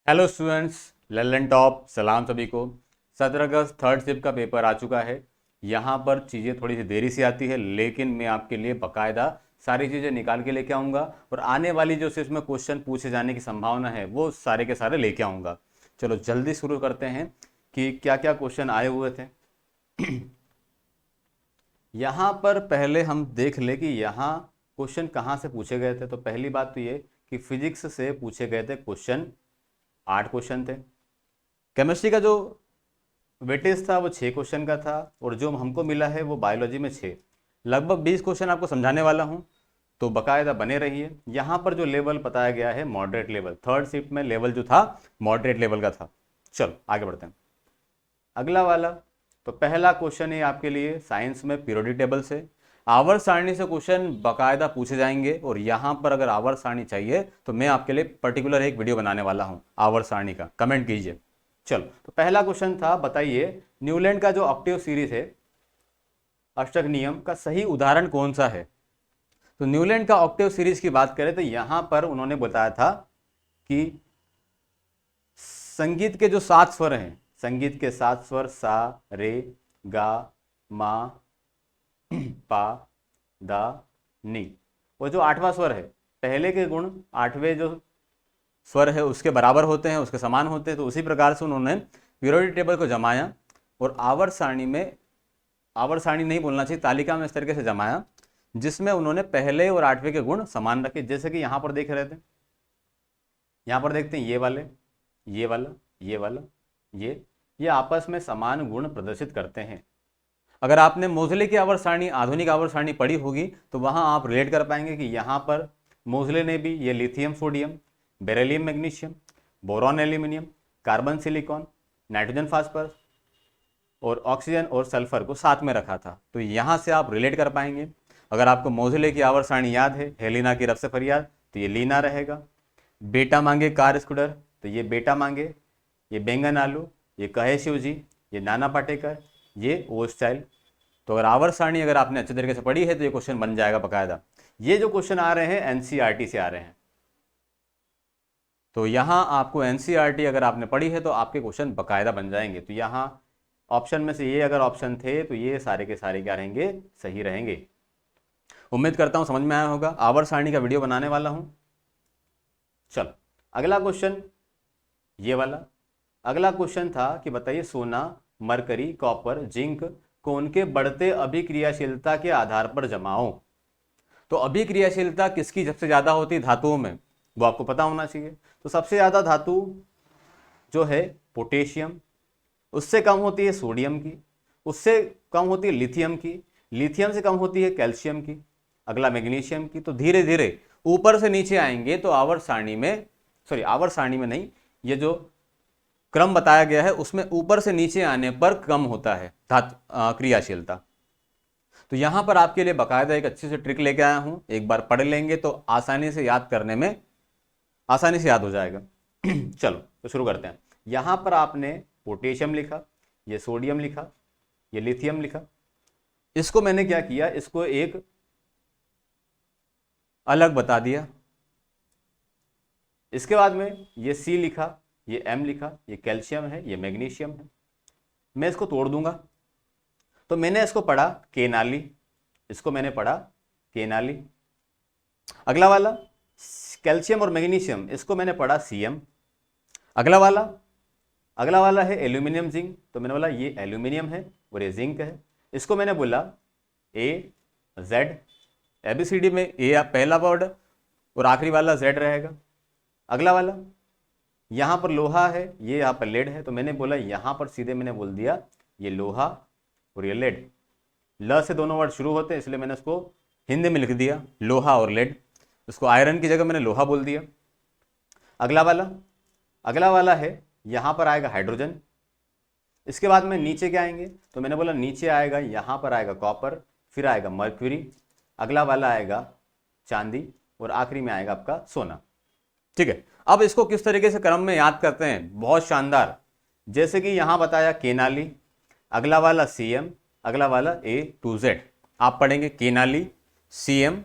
Hello students, Lalan top सलाम सभी को। 17 अगस्त थर्ड शिफ्ट का पेपर आ चुका है। यहाँ पर चीज़ें थोड़ी सी देरी से आती है, लेकिन मैं आपके लिए बकायदा सारी चीज़ें निकाल के लेके आऊँगा और आने वाली जो इसमें क्वेश्चन पूछे जाने की संभावना है वो सारे के सारे लेके आऊँगा। चलो जल्दी शुरू करते हैं कि क्या क्या क्वेश्चन आए हुए थे। यहाँ पर पहले हम देख ले कि यहाँ क्वेश्चन कहाँ से पूछे गए थे। तो पहली बात तो ये कि फिजिक्स से पूछे गए थे क्वेश्चन, 8 क्वेश्चन थे। केमिस्ट्री का जो वेटेज था वो 6 क्वेश्चन का था और जो हमको मिला है वो बायोलॉजी में 6। लगभग 20 क्वेश्चन आपको समझाने वाला हूँ, तो बाकायदा बने रहिए। यहाँ पर जो लेवल बताया गया है मॉडरेट लेवल, थर्ड शिफ्ट में लेवल जो था मॉडरेट लेवल का था। चलो आगे बढ़ते हैं। अगला वाला, तो पहला क्वेश्चन है आपके लिए साइंस में पीरियोडिक टेबल से। आवर्त सारणी से क्वेश्चन बाकायदा पूछे जाएंगे और यहाँ पर अगर आवर्त सारणी चाहिए तो मैं आपके लिए पर्टिकुलर एक वीडियो बनाने वाला हूँ आवर्त सारणी का, कमेंट कीजिए। चलो, तो पहला क्वेश्चन था, बताइए न्यूलैंड का जो ऑक्टेव सीरीज है, अष्टक नियम का सही उदाहरण कौन सा है। तो न्यूलैंड का ऑक्टेव सीरीज की बात करें तो यहां पर उन्होंने बताया था कि संगीत के जो 7 स्वर हैं, संगीत के 7 स्वर सा रे गा मा पा दा नी, वो जो 8वां स्वर है, पहले के गुण 8वें जो स्वर है उसके बराबर होते हैं, उसके समान होते हैं। तो उसी प्रकार से उन्होंने पीरियोडिक टेबल को जमाया और आवर्त सारणी में, आवर्त सारणी नहीं बोलना चाहिए, तालिका में इस तरीके से जमाया जिसमें उन्होंने पहले और 8वें के गुण समान रखे। जैसे कि यहाँ पर देख रहे थे, यहाँ पर देखते हैं ये वाले, ये वाला, ये वाला, ये आपस में समान गुण प्रदर्शित करते हैं। अगर आपने मोजले की आवर्त सारणी, आधुनिक आवर्त सारणी पढ़ी होगी तो वहां आप रिलेट कर पाएंगे कि यहाँ पर मोजले ने भी ये lithium sodium, beryllium magnesium, boron aluminium, carbon silicon, nitrogen phosphorus और ऑक्सीजन और सल्फर को साथ में रखा था। तो यहाँ से आप रिलेट कर पाएंगे। अगर आपको मोजले की आवर्त सारणी याद है, हेलिना की रफ से फरियाद, तो ये लीना रहेगा। बेटा मांगे कार स्कूटर, तो ये बेटा मांगे। ये बैंगन आलू, ये कहे शिव जी, ये नाना पाटेकर, ये ओ स्टाइल। तो अगर आवर्त सारणी अगर आपने अच्छे तरीके से पढ़ी है तो ये क्वेश्चन बन जाएगा बकायदा। ये जो क्वेश्चन आ रहे हैं एनसीईआरटी से आ रहे हैं, तो यहाँ आपको एनसीईआरटी अगर आपने पढ़ी है तो आपके क्वेश्चन बकायदा बन जाएंगे। तो यहाँ ऑप्शन में से ये अगर ऑप्शन थे तो ये सारे के सारे क्या रहेंगे, सही रहेंगे। उम्मीद करता हूँ समझ में आया होगा। आवर्त सारणी का वीडियो बनाने वाला हूँ। चलो अगला क्वेश्चन, ये वाला अगला क्वेश्चन था कि बताइए सोना, मरकरी, कॉपर, जिंक को उनके बढ़ते अभिक्रियाशीलता के आधार पर जमाओ। तो अभिक्रियाशीलता किसकी सबसे ज्यादा होती है धातुओं में, वो आपको पता होना चाहिए। तो सबसे ज्यादा धातु जो है पोटेशियम, उससे कम होती है सोडियम की, उससे कम होती है लिथियम की, लिथियम से कम होती है कैल्शियम की, अगला मैग्नीशियम की। तो धीरे धीरे ऊपर से नीचे आएंगे तो आवर्त सारणी में, सॉरी आवर्त सारणी में नहीं, ये जो क्रम बताया गया है उसमें ऊपर से नीचे आने पर कम होता है धातु क्रियाशीलता। तो यहां पर आपके लिए बकायदा एक अच्छी सी ट्रिक लेके आया हूं, एक बार पढ़ लेंगे तो आसानी से याद करने में आसानी से याद हो जाएगा। चलो तो शुरू करते हैं। यहां पर आपने पोटेशियम लिखा, ये सोडियम लिखा, ये लिथियम लिखा। इसको मैंने क्या किया, इसको एक अलग बता दिया। इसके बाद में ये सी लिखा, ये एम लिखा, ये कैल्शियम है, ये मैग्नीशियम है। मैं इसको तोड़ दूंगा। तो मैंने इसको पढ़ा केनाली, इसको मैंने पढ़ा केनाली। अगला वाला कैल्शियम और मैग्नीशियम, इसको मैंने पढ़ा सीएम। अगला वाला, अगला वाला है एल्यूमिनियम जिंक, तो मैंने बोला ये एल्यूमिनियम है और ये जिंक है। इसको मैंने बोला ए जेड, एबीसीडी में ए पहला वर्ड और आखिरी वाला जेड रहेगा। अगला वाला यहाँ पर लोहा है, ये यहाँ पर लेड है, तो मैंने बोला यहाँ पर सीधे मैंने बोल दिया ये लोहा और ये लेड। ल से दोनों वर्ड शुरू होते हैं इसलिए मैंने उसको हिंदी में लिख दिया लोहा और लेड। उसको आयरन की जगह मैंने लोहा बोल दिया। अगला वाला, अगला वाला है यहाँ पर आएगा हाइड्रोजन। इसके बाद में नीचे क्या आएंगे, तो मैंने बोला नीचे आएगा, यहाँ पर आएगा कॉपर, फिर आएगा मर्क्यूरी, अगला वाला आएगा चांदी और आखिरी में आएगा आपका सोना। ठीक है, अब इसको किस तरीके से क्रम में याद करते हैं, बहुत शानदार। जैसे कि यहां बताया केनाली, अगला वाला सीएम, अगला वाला ए टू जेड। आप पढ़ेंगे केनाली सीएम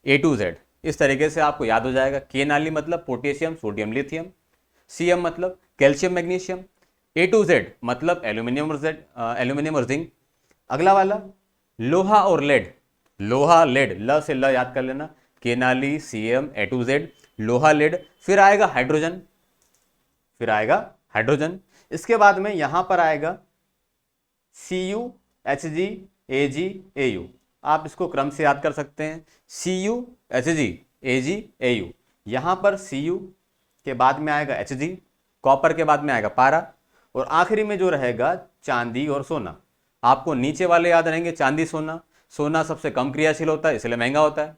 ए टू जेड, इस तरीके से आपको याद हो जाएगा। केनाली मतलब पोटेशियम सोडियम लिथियम, Cm मतलब calcium magnesium, A to Z मतलब एल्यूमिनियम और जिंक। अगला वाला लोहा और लेड, लोहा लेड, ल से ल याद कर लेना, केनाली, Cm, A to Z, लोहा लेड। फिर आएगा हाइड्रोजन, फिर आएगा हाइड्रोजन। इसके बाद में यहां पर आएगा Cu, Hg, Ag, Au। आप इसको क्रम से याद कर सकते हैं, Cu, Hg, Ag, Au। यहां पर Cu के बाद में आएगा Hg, कॉपर के बाद में आएगा पारा, और आखिरी में जो रहेगा चांदी और सोना। आपको नीचे वाले याद रहेंगे चांदी सोना, सोना सबसे कम क्रियाशील होता है इसलिए महंगा होता है,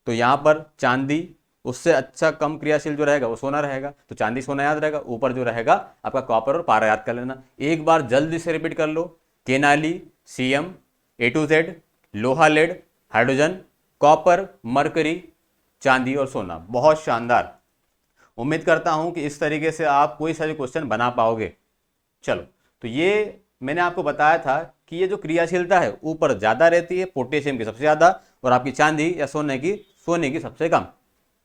तो यहां पर चांदी उससे अच्छा कम क्रियाशील जो रहेगा वो सोना रहेगा, तो चांदी सोना याद रहेगा। ऊपर जो रहेगा आपका कॉपर और पारा याद कर लेना। एक बार जल्दी से रिपीट कर लो, केनाली, Cm, A to Z, लोहा लेड, हाइड्रोजन, कॉपर, मरकरी, चांदी और सोना। बहुत शानदार। उम्मीद करता हूं कि इस तरीके से आप कोई सा भी क्वेश्चन बना पाओगे। चलो, तो ये मैंने आपको बताया था कि ये जो क्रियाशीलता है ऊपर ज़्यादा रहती है, पोटेशियम की सबसे ज़्यादा, और आपकी चांदी या सोने की सबसे कम।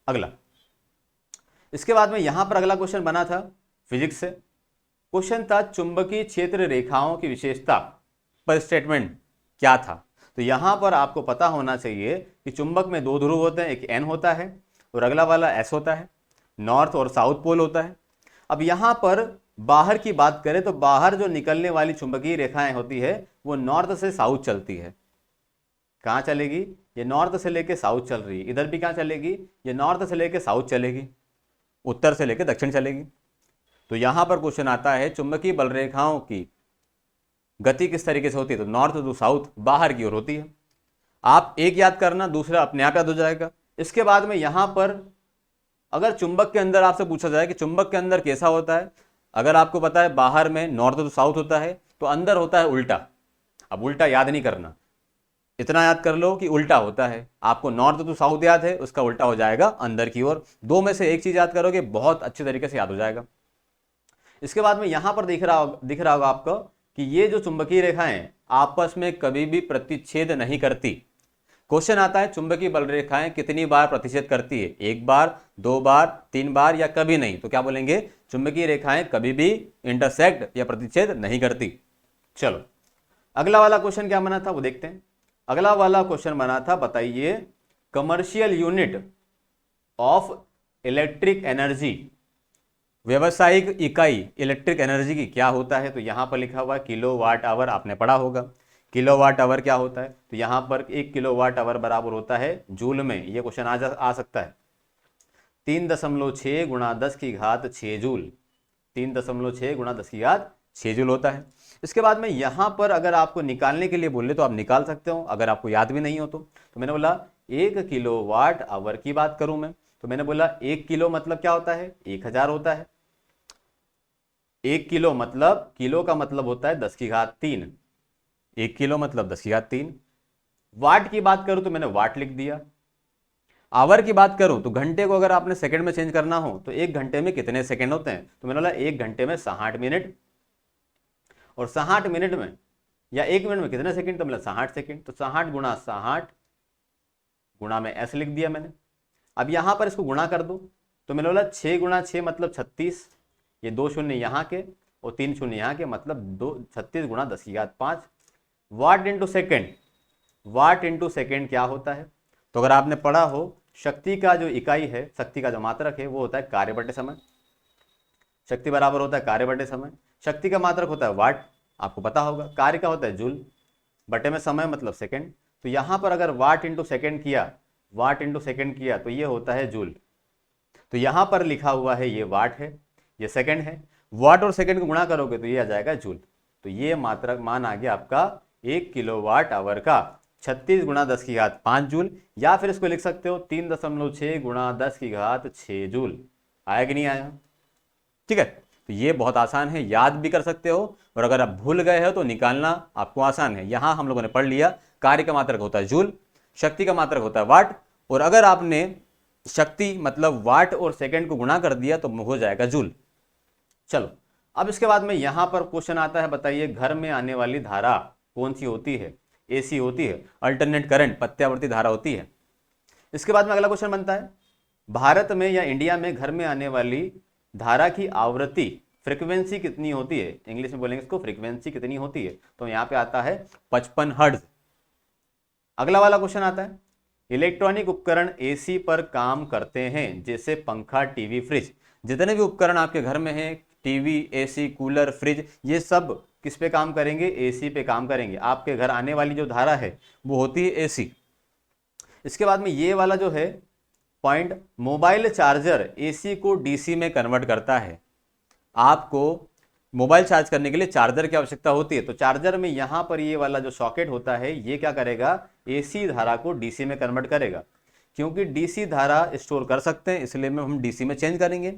अगला, इसके बाद में यहां पर अगला क्वेश्चन बना था फिजिक्स से। क्वेश्चन था चुंबकीय क्षेत्र रेखाओं की विशेषता पर स्टेटमेंट क्या था। तो यहां पर आपको पता होना चाहिए कि चुंबक में दो ध्रुव होते हैं, एक N होता है और अगला वाला S होता है, नॉर्थ और साउथ पोल होता है। अब यहां पर बाहर की बात करें तो बाहर जो निकलने वाली चुंबकीय रेखाएं होती है वो नॉर्थ से साउथ चलती है। कहां चलेगी? ये नॉर्थ से लेके साउथ चल रही है। इधर भी कहां चलेगी? ये नॉर्थ से लेके साउथ चलेगी, उत्तर से लेके दक्षिण चलेगी। तो यहां पर क्वेश्चन आता है चुंबकीय बल रेखाओं की गति किस तरीके से होती है, तो नॉर्थ टू साउथ, बाहर की ओर होती है। आप एक याद करना, दूसरा अपने आप याद हो जाएगा। इसके बाद में यहां पर अगर चुंबक के अंदर आपसे पूछा जाए कि चुंबक के अंदर कैसा होता है, अगर आपको पता है बाहर में नॉर्थ टू साउथ होता है तो अंदर होता है उल्टा। अब उल्टा याद नहीं करना, इतना याद कर लो कि उल्टा होता है। आपको नॉर्थ टू साउथ याद है, उसका उल्टा हो जाएगा अंदर की ओर। दो में से एक चीज याद करोगे, बहुत अच्छे तरीके से याद हो जाएगा। इसके बाद में यहां पर दिख रहा होगा आपको कि ये जो चुंबकीय रेखाएं आपस में कभी भी प्रतिच्छेद नहीं करती। क्वेश्चन आता है चुंबकीय बल रेखाएं कितनी बार प्रतिच्छेद करती है, एक बार, दो बार, तीन बार या कभी नहीं। तो क्या बोलेंगे? चुंबकीय रेखाएं कभी भी इंटरसेक्ट या प्रतिच्छेद नहीं करती। चलो, अगला वाला क्वेश्चन क्या बना था वो देखते हैं। अगला वाला क्वेश्चन बना था, बताइए commercial unit of electric energy, व्यवसायिक इकाई इलेक्ट्रिक एनर्जी की क्या होता है। तो यहां पर लिखा हुआ किलोवाट आवर, आपने पढ़ा होगा किलोवाट आवर क्या होता है। तो यहां पर 1 किलोवाट आवर बराबर होता है जूल में। यह क्वेश्चन आ सकता है 3.6 गुणा 10 की घात 6 जूल, 3.6 गुणा 10 की घात 6 जूल होता है। इसके बाद में यहां पर अगर आपको निकालने के लिए बोले तो आप निकाल सकते हो, अगर आपको याद भी नहीं हो तो मैंने बोला 1 किलोवाट आवर की बात करूं मैं, तो मैंने बोला 1 किलो मतलब क्या होता है? 1000 होता है। 1 किलो मतलब, किलो का मतलब होता है 10 की घात 3, 1 किलो मतलब 10 की घात 3। वाट की बात करूं तो मैंने वाट लिख दिया। आवर की बात करूं तो घंटे को अगर आपने सेकंड में चेंज करना हो तो 1 घंटे में कितने सेकंड होते हैं, तो मैंने बोला 1 घंटे में 60 मिनट, और 60 मिनट में या 1 मिनट में कितने सेकंड, तो मतलब 60 सेकंड। तो 60 गुणा 60 गुणा में S लिख दिया मैंने। अब यहां पर इसको गुणा कर दो, तो मैंने बोला 6 गुणा 6 मतलब 36, ये 2 शून्य यहाँ के और 3 शून्य यहाँ के, मतलब 36 गुणा 10 की घात 5। वाट इंटू सेकेंड, वाट इंटू सेकेंड क्या होता है? तो अगर आपने पढ़ा हो शक्ति का जो इकाई है, शक्ति का जो मात्रक है वो होता है कार्य बटे समय। शक्ति बराबर होता है कार्य बटे समय। शक्ति का मात्रक होता है वाट, आपको पता होगा। कार्य का होता है जूल, बटे में समय मतलब सेकेंड। तो यहां पर अगर वाट इंटू सेकेंड किया, वाट इंटू सेकेंड किया तो ये होता है जूल। तो यहां पर लिखा हुआ है ये वाट है, ये सेकेंड है। वाट और सेकेंड को गुणा करोगे तो ये आ जाएगा जूल। तो ये मात्रक मान आ गया आपका 1 किलोवाट आवर का 36 गुणा 10 की घात 5 जूल, या फिर इसको लिख सकते हो 3.6 गुणा 10 की घात 6 जूल। आया कि नहीं आया? ठीक है, तो ये बहुत आसान है, याद भी कर सकते हो, और अगर आप भूल गए हो तो निकालना आपको आसान है। यहां हम लोगों ने पढ़ लिया कार्य का मात्रक होता है जूल, शक्ति का मात्रक होता है वाट, और अगर आपने शक्ति मतलब वाट और सेकंड को गुणा कर दिया तो हो जाएगा जूल। चलो, अब इसके बाद में यहां पर क्वेश्चन आता है, बताइए घर में आने वाली धारा कौन सी होती है? एसी होती है, अल्टरनेट करंट, प्रत्यावर्ती धारा होती है। इसके बाद में अगला क्वेश्चन बनता है, भारत में या इंडिया में घर में आने वाली धारा की आवृत्ति फ्रीक्वेंसी कितनी होती है, इंग्लिश में बोलेंगे इसको फ्रीक्वेंसी कितनी होती है, तो यहाँ पे आता है 55 हर्ट्ज। अगला वाला क्वेश्चन आता है, इलेक्ट्रॉनिक उपकरण एसी पर काम करते हैं, जैसे पंखा, टीवी, फ्रिज। जितने भी उपकरण आपके घर में हैं, टीवी, एसी, कूलर, फ्रिज, ये सब किस पे काम करेंगे, एसी पे काम करेंगे। आपके घर आने वाली जो धारा है वो होती है एसी। इसके बाद में ये वाला जो है पॉइंट, मोबाइल चार्जर एसी को डीसी में कन्वर्ट करता है। आपको मोबाइल चार्ज करने के लिए चार्जर की आवश्यकता होती है, तो चार्जर में यहां पर ये वाला जो सॉकेट होता है ये क्या करेगा, एसी धारा को डीसी में कन्वर्ट करेगा। क्योंकि डीसी धारा स्टोर कर सकते हैं इसलिए हम डीसी में चेंज करेंगे।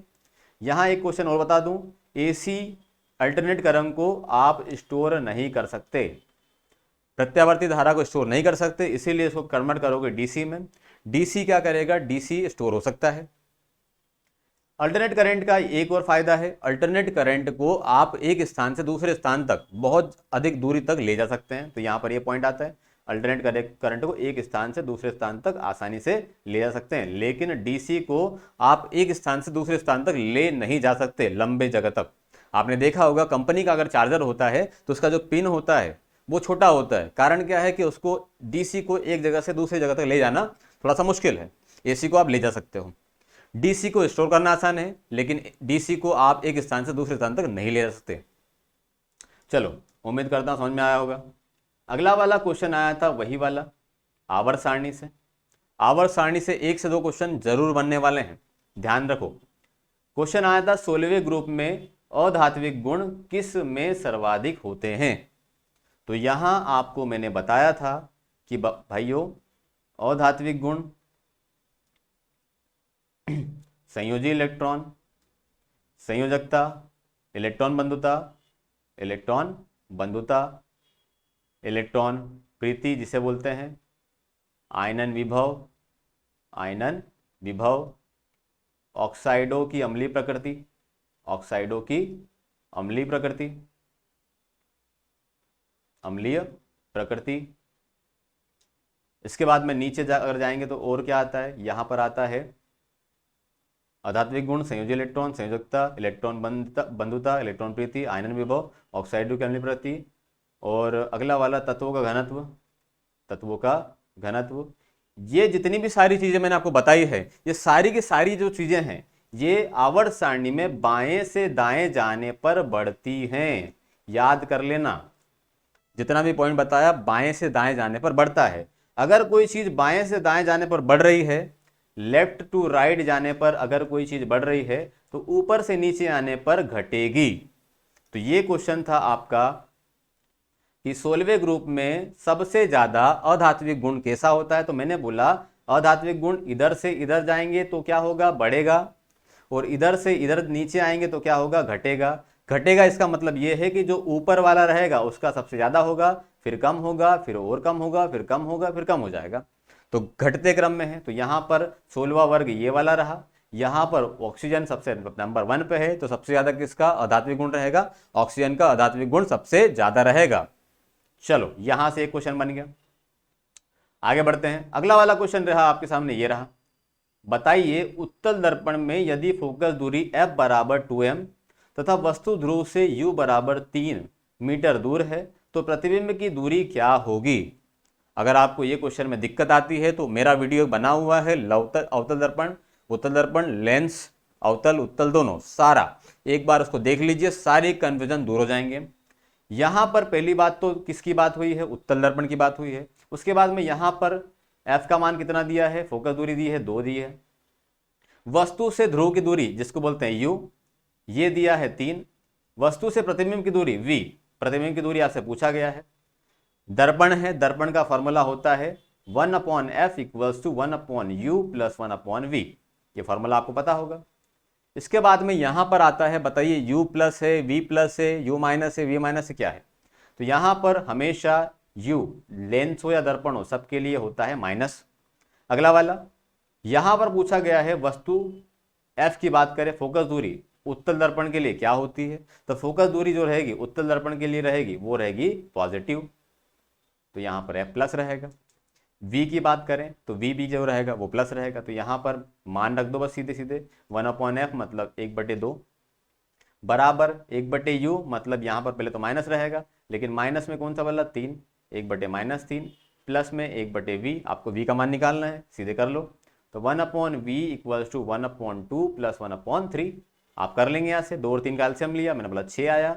यहां एक क्वेश्चन और बता दूं, एसी अल्टरनेट करंट को आप स्टोर नहीं कर सकते, प्रत्यावर्ती धारा को स्टोर नहीं कर सकते, इसीलिए इसको कन्वर्ट करोगे डीसी में। डीसी क्या करेगा, डीसी स्टोर हो सकता है। अल्टरनेट करंट का एक और फायदा है, अल्टरनेट करंट को आप एक स्थान से दूसरे स्थान तक बहुत अधिक दूरी तक ले जा सकते हैं। तो यहाँ पर ये पॉइंट आता है, अल्टरनेट करंट को एक स्थान से दूसरे स्थान तक आसानी से ले जा सकते हैं, लेकिन डीसी को आप एक स्थान से दूसरे स्थान तक ले नहीं जा सकते लंबे जगह तक। आपने देखा होगा कंपनी का अगर चार्जर होता है तो उसका जो पिन होता है वो छोटा होता है, कारण क्या है कि उसको डीसी को एक जगह से दूसरी जगह तक ले जाना थोड़ा सा मुश्किल है। एसी को आप ले जा सकते हो। डीसी को स्टोर करना आसान है, लेकिन डीसी को आप एक स्थान से दूसरे स्थान तक नहीं ले जा सकते। चलो, उम्मीद करता हूं समझ में आया होगा। अगला वाला क्वेश्चन आया था वही वाला आवर्त सारणी से। आवर्त सारणी से 1 से 2 क्वेश्चन जरूर बनने वाले हैं, ध्यान रखो। क्वेश्चन आया था 16वें ग्रुप में अधात्विक गुण किस में सर्वाधिक होते हैं। तो यहां आपको मैंने बताया था कि भाइयों अधात्विक गुण संयोजी इलेक्ट्रॉन, संयोजकता, इलेक्ट्रॉन बंधुता, इलेक्ट्रॉन बंधुता, इलेक्ट्रॉन प्रीति जिसे बोलते हैं, आयनन विभव, आयनन विभव, ऑक्साइडों की अम्लीय प्रकृति, ऑक्साइडों की अम्लीय प्रकृति, अम्लीय प्रकृति। इसके बाद में नीचे अगर जाएंगे तो और क्या आता है, यहां पर आता है अधात्विक गुण, संयोजी इलेक्ट्रॉन, संयोजकता, इलेक्ट्रॉन बंधुता, इलेक्ट्रॉन प्रीति, आयनन विभव, ऑक्साइडों की अम्लीय प्रकृति, और अगला वाला तत्वों का घनत्व, तत्वों का घनत्व। ये जितनी भी सारी चीजें मैंने आपको बताई है, ये सारी की सारी जो चीजें हैं ये आवर्त सारणी में बाएं से दाएं जाने पर बढ़ती हैं। याद कर लेना, जितना भी पॉइंट बताया बाएं से दाएं जाने पर बढ़ता है। अगर कोई चीज बाएं से दाएं जाने पर बढ़ रही है, लेफ्ट टू राइट जाने पर अगर कोई चीज बढ़ रही है, तो ऊपर से नीचे आने पर घटेगी। तो ये क्वेश्चन था आपका कि 16वें ग्रुप में सबसे ज्यादा अधात्विक गुण कैसा होता है। तो मैंने बोला अधात्विक गुण इधर से इधर जाएंगे तो क्या होगा, बढ़ेगा, और इधर से इधर नीचे आएंगे तो क्या होगा, घटेगा। घटेगा इसका मतलब यह है कि जो ऊपर वाला रहेगा उसका सबसे ज्यादा होगा, फिर कम होगा, फिर और कम होगा, फिर कम होगा, फिर कम हो जाएगा। तो घटते क्रम में है। तो यहां पर 16वां वर्ग ये वाला रहा। यहां पर ऑक्सीजन सबसे नंबर 1 पे है, तो सबसे ज्यादा किसका अधात्विक गुण रहेगा, ऑक्सीजन का अधात्विक गुण सबसे ज्यादा रहेगा। चलो, यहां से एक क्वेश्चन बन गया। आगे बढ़ते हैं। अगला वाला क्वेश्चन रहा आपके सामने, ये रहा, बताइए उत्तल दर्पण में यदि फोकस दूरी f बराबर 2m तथा वस्तु ध्रुव से u बराबर 3 मीटर दूर है तो प्रतिबिंब की दूरी क्या होगी। अगर आपको ये क्वेश्चन में दिक्कत आती है तो मेरा वीडियो बना हुआ है अवतल दर्पण, उत्तल दर्पण, लेंस, अवतल उत्तल दोनों, सारा एक बार उसको देख लीजिए, सारी कंफ्यूजन दूर हो जाएंगे। यहां पर पहली बात तो किसकी बात हुई है, उत्तल दर्पण की बात हुई है। उसके बाद में यहां पर f का मान कितना दिया है, फोकस दूरी दी है 2 दी है। वस्तु से ध्रुव की दूरी जिसको बोलते हैं u, ये दिया है 3। वस्तु से प्रतिबिंब की दूरी v, प्रतिबिंब की दूरी आपसे पूछा गया है। दर्पण है, दर्पण का फॉर्मूला होता है 1/f equals to 1/u plus 1/v, ये फॉर्मूला आपको पता होगा। इसके बाद में यहां पर आता है, बताइए u प्लस है, v प्लस है, u माइनस है, v माइनस है, क्या है। तो यहां पर हमेशा u लेंस हो या दर्पण हो सबके लिए होता है माइनस। अगला वाला यहां पर पूछा गया है वस्तु f की बात करें, फोकस दूरी उत्तल दर्पण के लिए क्या होती है, तो फोकस दूरी जो रहेगी उत्तल दर्पण के लिए रहेगी वो रहेगी पॉजिटिव, तो यहां पर f प्लस रहेगा। v की बात करें तो v भी जो रहेगा वो प्लस रहेगा, तो यहाँ पर मान रख दो बस सीधे सीधे, 1/f मतलब 1/2 बराबर 1/u, मतलब यहाँ पर पहले तो माइनस रहेगा, लेकिन माइनस में कौन सा वाला 3, 1/-3 प्लस में 1/v, आपको v का मान निकालना है, सीधे कर लो। तो 1/v इक्वल्स टू 1/2 प्लस 1/3, आप कर लेंगे यहाँ से, 2 और 3 का एलसीएम लिया मैंने, बोला 6 आया,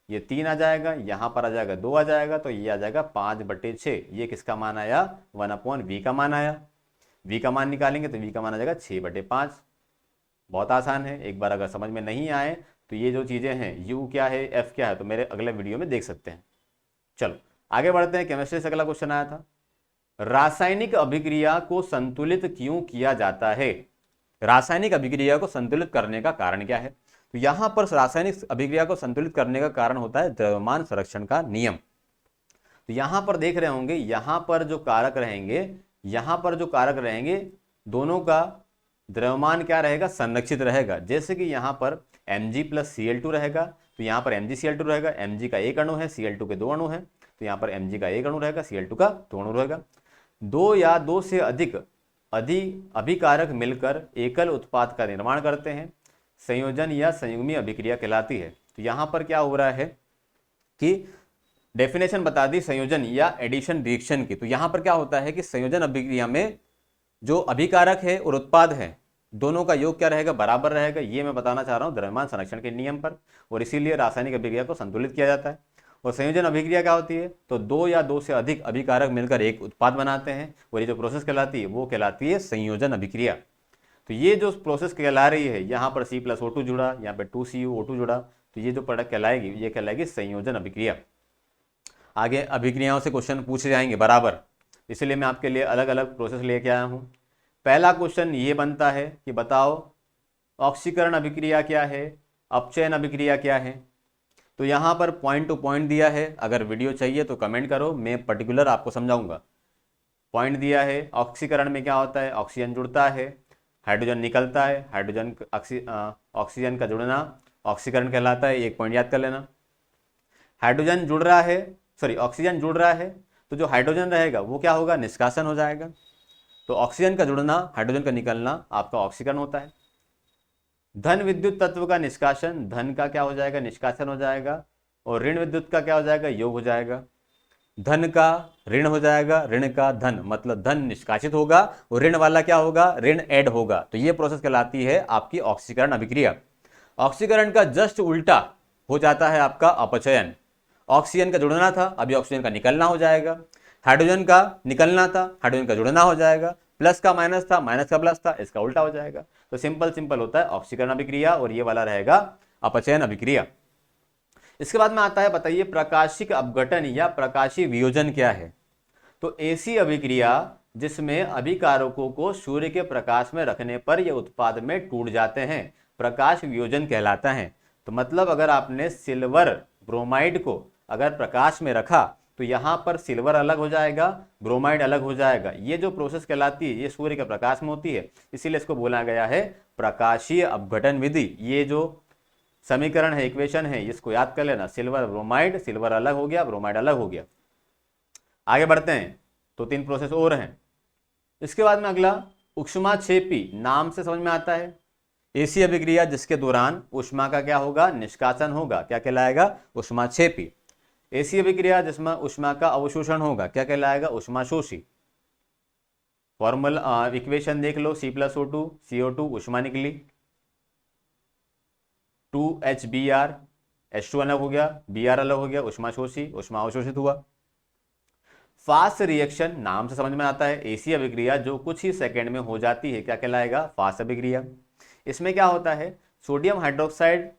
ये 3 आ जाएगा, यहाँ पर आ जाएगा 2 आ जाएगा, तो ये आ जाएगा 5/6। ये किसका मान आया? 1/v का मान आया। v का मान निकालेंगे तो v का मान आ जाएगा 6/5। बहुत आसान है, एक बार अगर समझ में नहीं आए तो ये जो चीज़ें हैं u क्या है f क्या है तो मेरे अगले वीडियो में देख सकते हैं। चलो आगे बढ़ते हैं। केमिस्ट्री से अगला क्वेश्चन आया था, रासायनिक अभिक्रिया को संतुलित क्यों किया जाता है? रासायनिक अभिक्रिया को संतुलित करने का कारण क्या है? तो यहां पर रासायनिक अभिक्रिया को संतुलित करने का कारण होता है द्रव्यमान संरक्षण का नियम। तो यहां पर देख रहे होंगे, यहां पर जो कारक रहेंगे दोनों का द्रव्यमान क्या रहेगा? संरक्षित रहेगा। जैसे कि यहाँ पर Mg प्लस Cl2 रहेगा, तो यहाँ पर MgCl2 रहेगा। Mg का एक अणु है, Cl2 के 2 अणु हैं, तो यहाँ पर Mg का एक अणु रहेगा, Cl2 का 2 अणु रहेगा। 2 या 2 से अधिक अभिकारक मिलकर एकल उत्पाद का निर्माण करते हैं, संयोजन या संयुग्मी अभिक्रिया कहलाती है। तो यहाँ पर क्या हो रहा है कि डेफिनेशन बता दी संयोजन या एडिशन रिएक्शन की। तो यहाँ पर क्या होता है कि संयोजन अभिक्रिया में जो अभिकारक है और उत्पाद है दोनों का योग क्या रहेगा? बराबर रहेगा। ये मैं बताना चाह रहा हूँ द्रव्यमान संरक्षण के नियम पर, और इसीलिए रासायनिक अभिक्रिया को संतुलित किया जाता है। और संयोजन अभिक्रिया क्या होती है? तो 2 या 2 से अधिक अभिकारक मिलकर एक उत्पाद बनाते हैं, और ये जो प्रोसेस कहलाती है वो कहलाती है संयोजन अभिक्रिया। तो ये जो प्रोसेस कहला रही है, यहाँ पर C+O2 जुड़ा, यहाँ पर 2CuO2 जुड़ा, तो ये जो प्रोडक्ट कहलाएगी ये कहलाएगी संयोजन अभिक्रिया। आगे अभिक्रियाओं से क्वेश्चन पूछे जाएंगे बराबर, इसलिए मैं आपके लिए अलग अलग प्रोसेस लेके आया हूँ। पहला क्वेश्चन ये बनता है कि बताओ ऑक्सीकरण अभिक्रिया क्या है, अपचयन अभिक्रिया क्या है। तो यहाँ पर पॉइंट टू पॉइंट दिया है, अगर वीडियो चाहिए तो कमेंट करो, मैं पर्टिकुलर आपको समझाऊंगा। पॉइंट दिया है, ऑक्सीकरण में क्या होता है? ऑक्सीजन जुड़ता है, हाइड्रोजन निकलता है, ऑक्सीजन का जुड़ना ऑक्सीकरण कहलाता है। एक पॉइंट याद कर लेना, हाइड्रोजन जुड़ रहा है, सॉरी ऑक्सीजन जुड़ रहा है तो जो हाइड्रोजन रहेगा वो क्या होगा? निष्कासन हो जाएगा। तो ऑक्सीजन का जुड़ना, हाइड्रोजन का निकलना आपका ऑक्सीकरण होता है। धन विद्युत तत्व का निष्कासन, धन का क्या हो जाएगा? निष्कासन हो जाएगा, और ऋण विद्युत का क्या हो जाएगा? योग हो जाएगा। धन का ऋण हो जाएगा, ऋण का धन, मतलब धन निष्कासित होगा और ऋण वाला क्या होगा? ऋण ऐड होगा। तो ये प्रोसेस कहलाती है आपकी ऑक्सीकरण अभिक्रिया। ऑक्सीकरण का जस्ट उल्टा हो जाता है आपका अपचयन। ऑक्सीजन का जुड़ना था, अभी ऑक्सीजन का निकलना हो जाएगा। हाइड्रोजन का निकलना था, हाइड्रोजन का जुड़ना हो जाएगा। प्लस का माइनस था, माइनस का प्लस था, इसका उल्टा हो जाएगा। तो सिंपल होता है ऑक्सीकरण अभिक्रिया, और ये वाला रहेगा अपचयन अभिक्रिया। इसके बाद में आता है, बताइए प्रकाशिक अपघटन या प्रकाशीय वियोजन क्या है? तो ऐसी अभिक्रिया जिसमें अभिकारकों को सूर्य के प्रकाश में रखने पर यह उत्पाद में टूट जाते हैं, प्रकाश वियोजन कहलाता है। तो मतलब अगर आपने सिल्वर ब्रोमाइड को अगर प्रकाश में रखा तो यहाँ पर सिल्वर अलग हो जाएगा, ब्रोमाइड अलग हो जाएगा। ये जो प्रोसेस कहलाती है ये सूर्य के प्रकाश में होती है, इसीलिए इसको बोला गया है प्रकाशीय अपघटन विधि। ये जो समीकरण है, इक्वेशन है, इसको याद कर लेना, सिल्वर ब्रोमाइड, सिल्वर अलग हो गया, ब्रोमाइड अलग हो गया। आगे बढ़ते हैं, तो 3 प्रोसेस और हैं। इसके बाद में अगला ऊष्माक्षेपी, नाम से समझ में आता है ऐसी अभिक्रिया जिसके दौरान ऊष्मा का क्या होगा? निष्कासन होगा, क्या कहलाएगा? ऊष्माक्षेपी। ऐसी अभिक्रिया जिसमें ऊष्मा का अवशोषण होगा, क्या कहलाएगा? ऊष्माशोषी। फॉर्मल इक्वेशन देख लो, C+O2 CO2 ऊष्मा निकली, 2HBr, H2 अलग हो गया, Br अलग हो गया, ऊष्माशोषी, ऊष्मा अवशोषित हुआ। फास्ट रिएक्शन, नाम से समझ में आता है ऐसी अभिक्रिया जो कुछ ही सेकंड में हो जाती है, क्या कहलाएगा? फास्ट अभिक्रिया। इसमें क्या होता है? सोडियम हाइड्रोक्साइड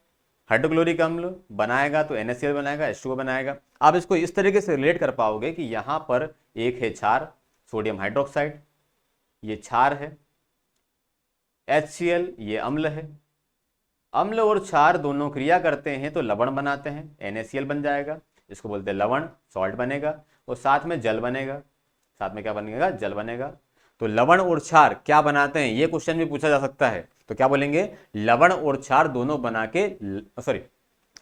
हाइड्रोक्लोरिक अम्ल बनाएगा तो NaCl बनाएगा, H2O बनाएगा। आप इसको इस तरीके से रिलेट कर पाओगे कि यहां पर एक है क्षार, सोडियम हाइड्रोक्साइड, ये क्षार है, HCl ये अम्ल है। अम्ल और क्षार दोनों क्रिया करते हैं तो लवण बनाते हैं, NaCl बन जाएगा, इसको बोलते हैं लवण, सॉल्ट बनेगा, और साथ में जल बनेगा। साथ में क्या बनेगा? जल बनेगा। तो लवण और क्षार क्या बनाते हैं? ये क्वेश्चन भी पूछा जा सकता है, तो क्या बोलेंगे? लवण और क्षार दोनों बना के, सॉरी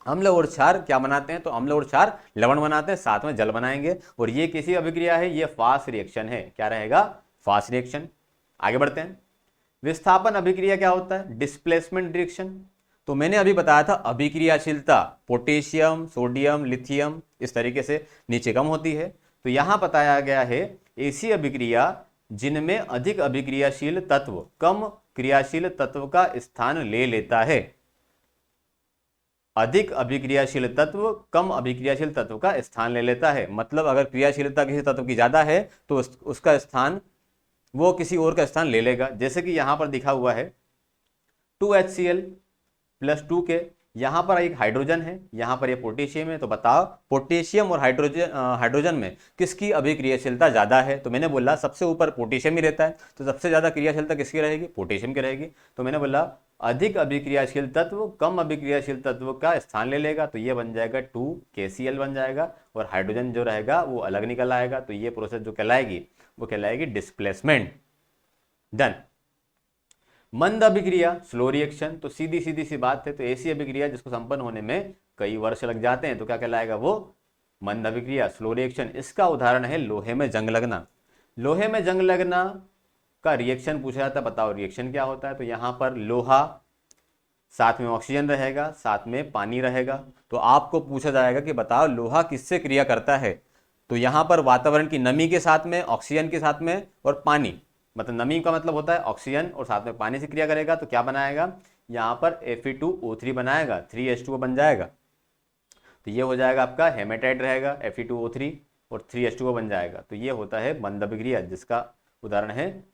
अम्ल और क्षार क्या बनाते हैं, तो अम्ल और क्षार लवण बनाते हैं, साथ में जल बनाएंगे। और ये कैसी अभिक्रिया है, ये फास्ट रिएक्शन है। क्या रहेगा, फास्ट रिएक्शन। आगे बढ़ते हैं। विस्थापन अभिक्रिया क्या होता है, डिस्प्लेसमेंट रिएक्शन। तो मैंने अभी बताया था अभिक्रियाशीलता पोटेशियम, सोडियम, लिथियम इस तरीके से नीचे कम होती है। तो यहां बताया गया है ऐसी अभिक्रिया जिनमें अधिक अभिक्रियाशील तत्व कम क्रियाशील तत्व का स्थान ले लेता है। अधिक अभिक्रियाशील तत्व कम अभिक्रियाशील तत्व का स्थान ले लेता है। मतलब अगर क्रियाशीलता किसी तत्व की ज्यादा है तो उसका स्थान वो किसी और का स्थान ले लेगा। जैसे कि यहां पर दिखा हुआ है 2HCl + 2K, यहां पर एक हाइड्रोजन है, यहां पर ये पोटेशियम है। तो बताओ पोटेशियम और हाइड्रोजन में किसकी अभिक्रियाशीलता ज्यादा है। तो मैंने बोला सबसे ऊपर पोटेशियम ही रहता है, तो सबसे ज्यादा क्रियाशीलता किसकी रहेगी, पोटेशियम की रहेगी। तो मैंने बोला अधिक अभिक्रियाशील तत्व कम अभिक्रियाशील तत्व का स्थान ले लेगा, तो ये बन जाएगा 2KCl बन जाएगा, और हाइड्रोजन जो रहेगा वो अलग निकल आएगा। तो ये प्रोसेस जो कहलाएगी वो कहलाएगी डिस्प्लेसमेंट। डन। मंद अभिक्रिया स्लो रिएक्शन, तो सीधी सीधी सी बात है। तो ऐसी अभिक्रिया जिसको संपन्न होने में कई वर्ष लग जाते हैं, तो क्या कहलाएगा वो मंद अभिक्रिया स्लो रिएक्शन। इसका उदाहरण है लोहे में जंग लगना। लोहे में जंग लगना का रिएक्शन पूछा जाता है, बताओ रिएक्शन क्या होता है। तो यहां पर लोहा, साथ में ऑक्सीजन रहेगा, साथ में पानी रहेगा। तो आपको पूछा जाएगा कि बताओ लोहा किससे क्रिया करता है। तो यहां पर वातावरण की नमी के साथ में, ऑक्सीजन के साथ में और पानी, मतलब नमी का मतलब होता है ऑक्सीजन और साथ में पानी से क्रिया करेगा। तो क्या बनाएगा, यहां पर Fe2O3 बनाएगा, 3H2O बन जाएगा। तो ये हो जाएगा आपका हेमेटाइट रहेगा, Fe2O3 और 3H2O बन जाएगा। तो ये होता है मंद अभिक्रिया, जिसका उदाहरण है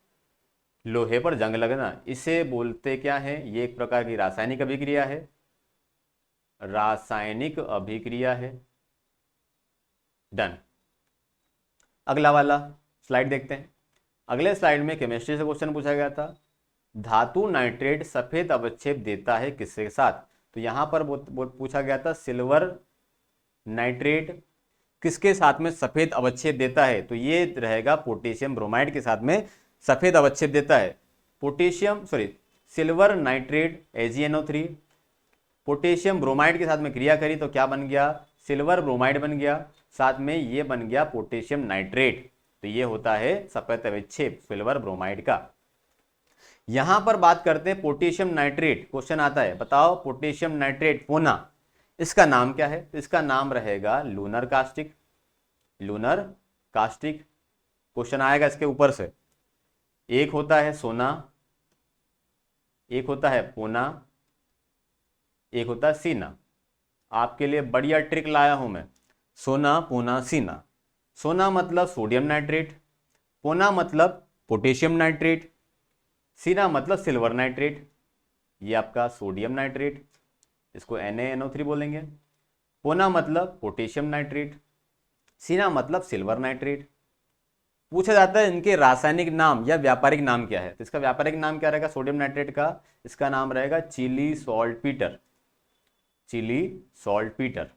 लोहे पर जंग लगना। इसे बोलते क्या है, ये एक प्रकार की रासायनिक अभिक्रिया है, रासायनिक अभिक्रिया है। डन। अगला वाला स्लाइड देखते हैं। अगले स्लाइड में केमिस्ट्री से क्वेश्चन पूछा गया था, धातु नाइट्रेट सफेद अवक्षेप देता है किसके साथ। तो यहां पर पूछा गया था सिल्वर नाइट्रेट किसके साथ में सफेद अवक्षेप देता है। तो ये रहेगा पोटेशियम ब्रोमाइड के साथ में सफेद अवक्षेप देता है। Silver nitrate AgNO3 potassium bromide के साथ में क्रिया करी तो क्या बन गया, सिल्वर ब्रोमाइड बन गया, साथ में ये बन गया पोटेशियम नाइट्रेट। तो ये होता है सफेद अवक्षेप सिल्वर ब्रोमाइड का। यहां पर बात करते हैं पोटेशियम नाइट्रेट। क्वेश्चन आता है, बताओ पोटेशियम नाइट्रेट पोना, इसका नाम क्या है। तो इसका नाम रहेगा lunar caustic. Lunar caustic question आएगा इसके ऊपर से। एक होता है सोना, एक होता है पोना, एक होता है सीना। आपके लिए बढ़िया ट्रिक लाया हूं मैं, सोना पोना सीना। सोना मतलब सोडियम नाइट्रेट, पोना मतलब पोटेशियम नाइट्रेट, सीना मतलब सिल्वर नाइट्रेट। ये आपका सोडियम नाइट्रेट, इसको NaNO3 बोलेंगे। पोना मतलब पोटेशियम नाइट्रेट, सीना मतलब सिल्वर नाइट्रेट। पूछा जाता है इनके रासायनिक नाम या व्यापारिक नाम क्या है। तो इसका व्यापारिक नाम क्या रहेगा सोडियम नाइट्रेट का, इसका नाम रहेगा चिली सॉल्टपीटर, चिली सॉल्टपीटर।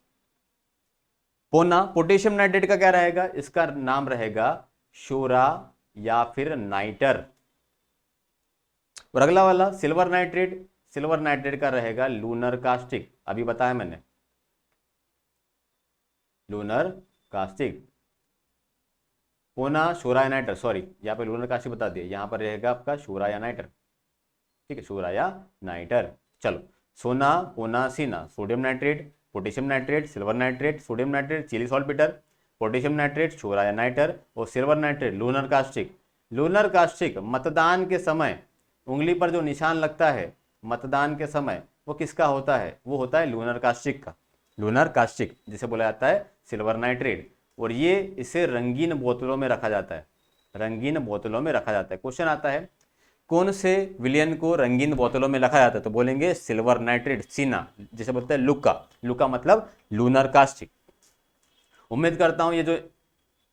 पोना पोटेशियम नाइट्रेट का क्या रहेगा, इसका नाम रहेगा शोरा या फिर नाइटर। और अगला वाला सिल्वर नाइट्रेट, सिल्वर नाइट्रेट का रहेगा लूनर कास्टिक। अभी बताया मैंने लूनर कास्टिक। पोना शोरा या नाइटर, सॉरी यहाँ पे लूनर कास्टिक बता दिया, यहाँ पर रहेगा आपका शोरा या नाइटर। ठीक है, शोरा या नाइटर। चलो, सोना पोना सीना, sodium nitrate potassium nitrate silver nitrate, sodium nitrate chile saltpetre, potassium nitrate शोरा या नाइटर, और silver nitrate lunar caustic. Lunar caustic मतदान के समय उंगली पर जो निशान लगता है मतदान के समय, वो किसका होता है, वो होता है लूनर कास्टिक का। लूनर कास्टिक जिसे बोला जाता है सिल्वर नाइट्रेट। और ये इसे रंगीन बोतलों में रखा जाता है, रंगीन बोतलों में रखा जाता है। क्वेश्चन आता है कौन से विलयन को रंगीन बोतलों में रखा जाता है। तो बोलेंगे सिल्वर नाइट्रेट सीना, जिसे बोलते हैं लुक्का। लुक्का मतलब लूनर कास्टिक। उम्मीद करता हूं ये जो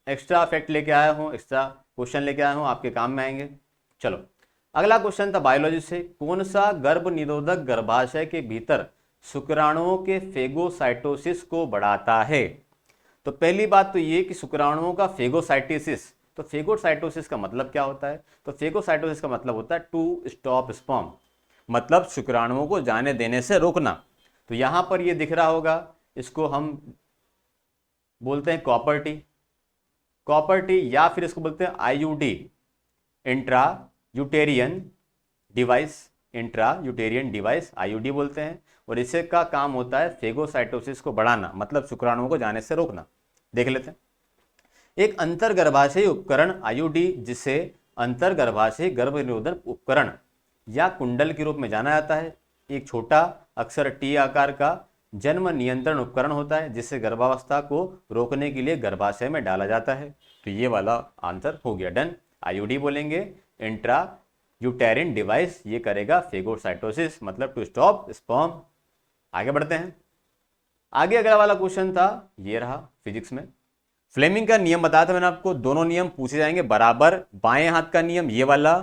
एक्स्ट्रा फैक्ट लेके आया हूं, एक्स्ट्रा क्वेश्चन लेके आया हूं, आपके काम में आएंगे। चलो, अगला क्वेश्चन था बायोलॉजी से, कौन सा गर्भ निरोधक गर्भाशय के भीतर शुक्राणुओं के फेगोसाइटोसिस को बढ़ाता है। तो पहली बात तो ये कि शुक्राणुओं का फेगोसाइटोसिस, तो फेगोसाइटोसिस का मतलब क्या होता है। तो फेगोसाइटोसिस का मतलब होता है टू स्टॉप स्पर्म, मतलब शुक्राणुओं को जाने देने से रोकना। तो यहां पर ये दिख रहा होगा, इसको हम बोलते हैं कॉपर्टी या फिर इसको बोलते हैं आईयूडी, इंट्रा यूटेरियन डिवाइस, आईयूडी बोलते हैं। और इसे का काम होता है फेगोसाइटोसिस को बढ़ाना, मतलब शुक्राणुओं को जाने से रोकना। देख लेते हैं। एक अंतर्गर्भाशयी उपकरण आईयूडी, जिसे अंतर्गर्भाशयी गर्भ निरोधन उपकरण या कुंडल के रूप में जाना जाता है, एक छोटा अक्सर टी आकार का जन्म नियंत्रण उपकरण होता है, जिसे गर्भावस्था को रोकने के लिए गर्भाशय में डाला जाता है। तो ये वाला आंसर हो गया डन। आईयूडी बोलेंगे, इंट्रा यूटेरिन डिवाइस, ये करेगा फेगोसाइटोसिस, मतलब टू स्टॉप स्पर्म। आगे बढ़ते हैं। आगे अगला वाला क्वेश्चन था, ये रहा फिजिक्स में। फ्लेमिंग का नियम बताया था मैंने आपको, दोनों नियम पूछे जाएंगे बराबर। बाएं हाथ का नियम ये वाला,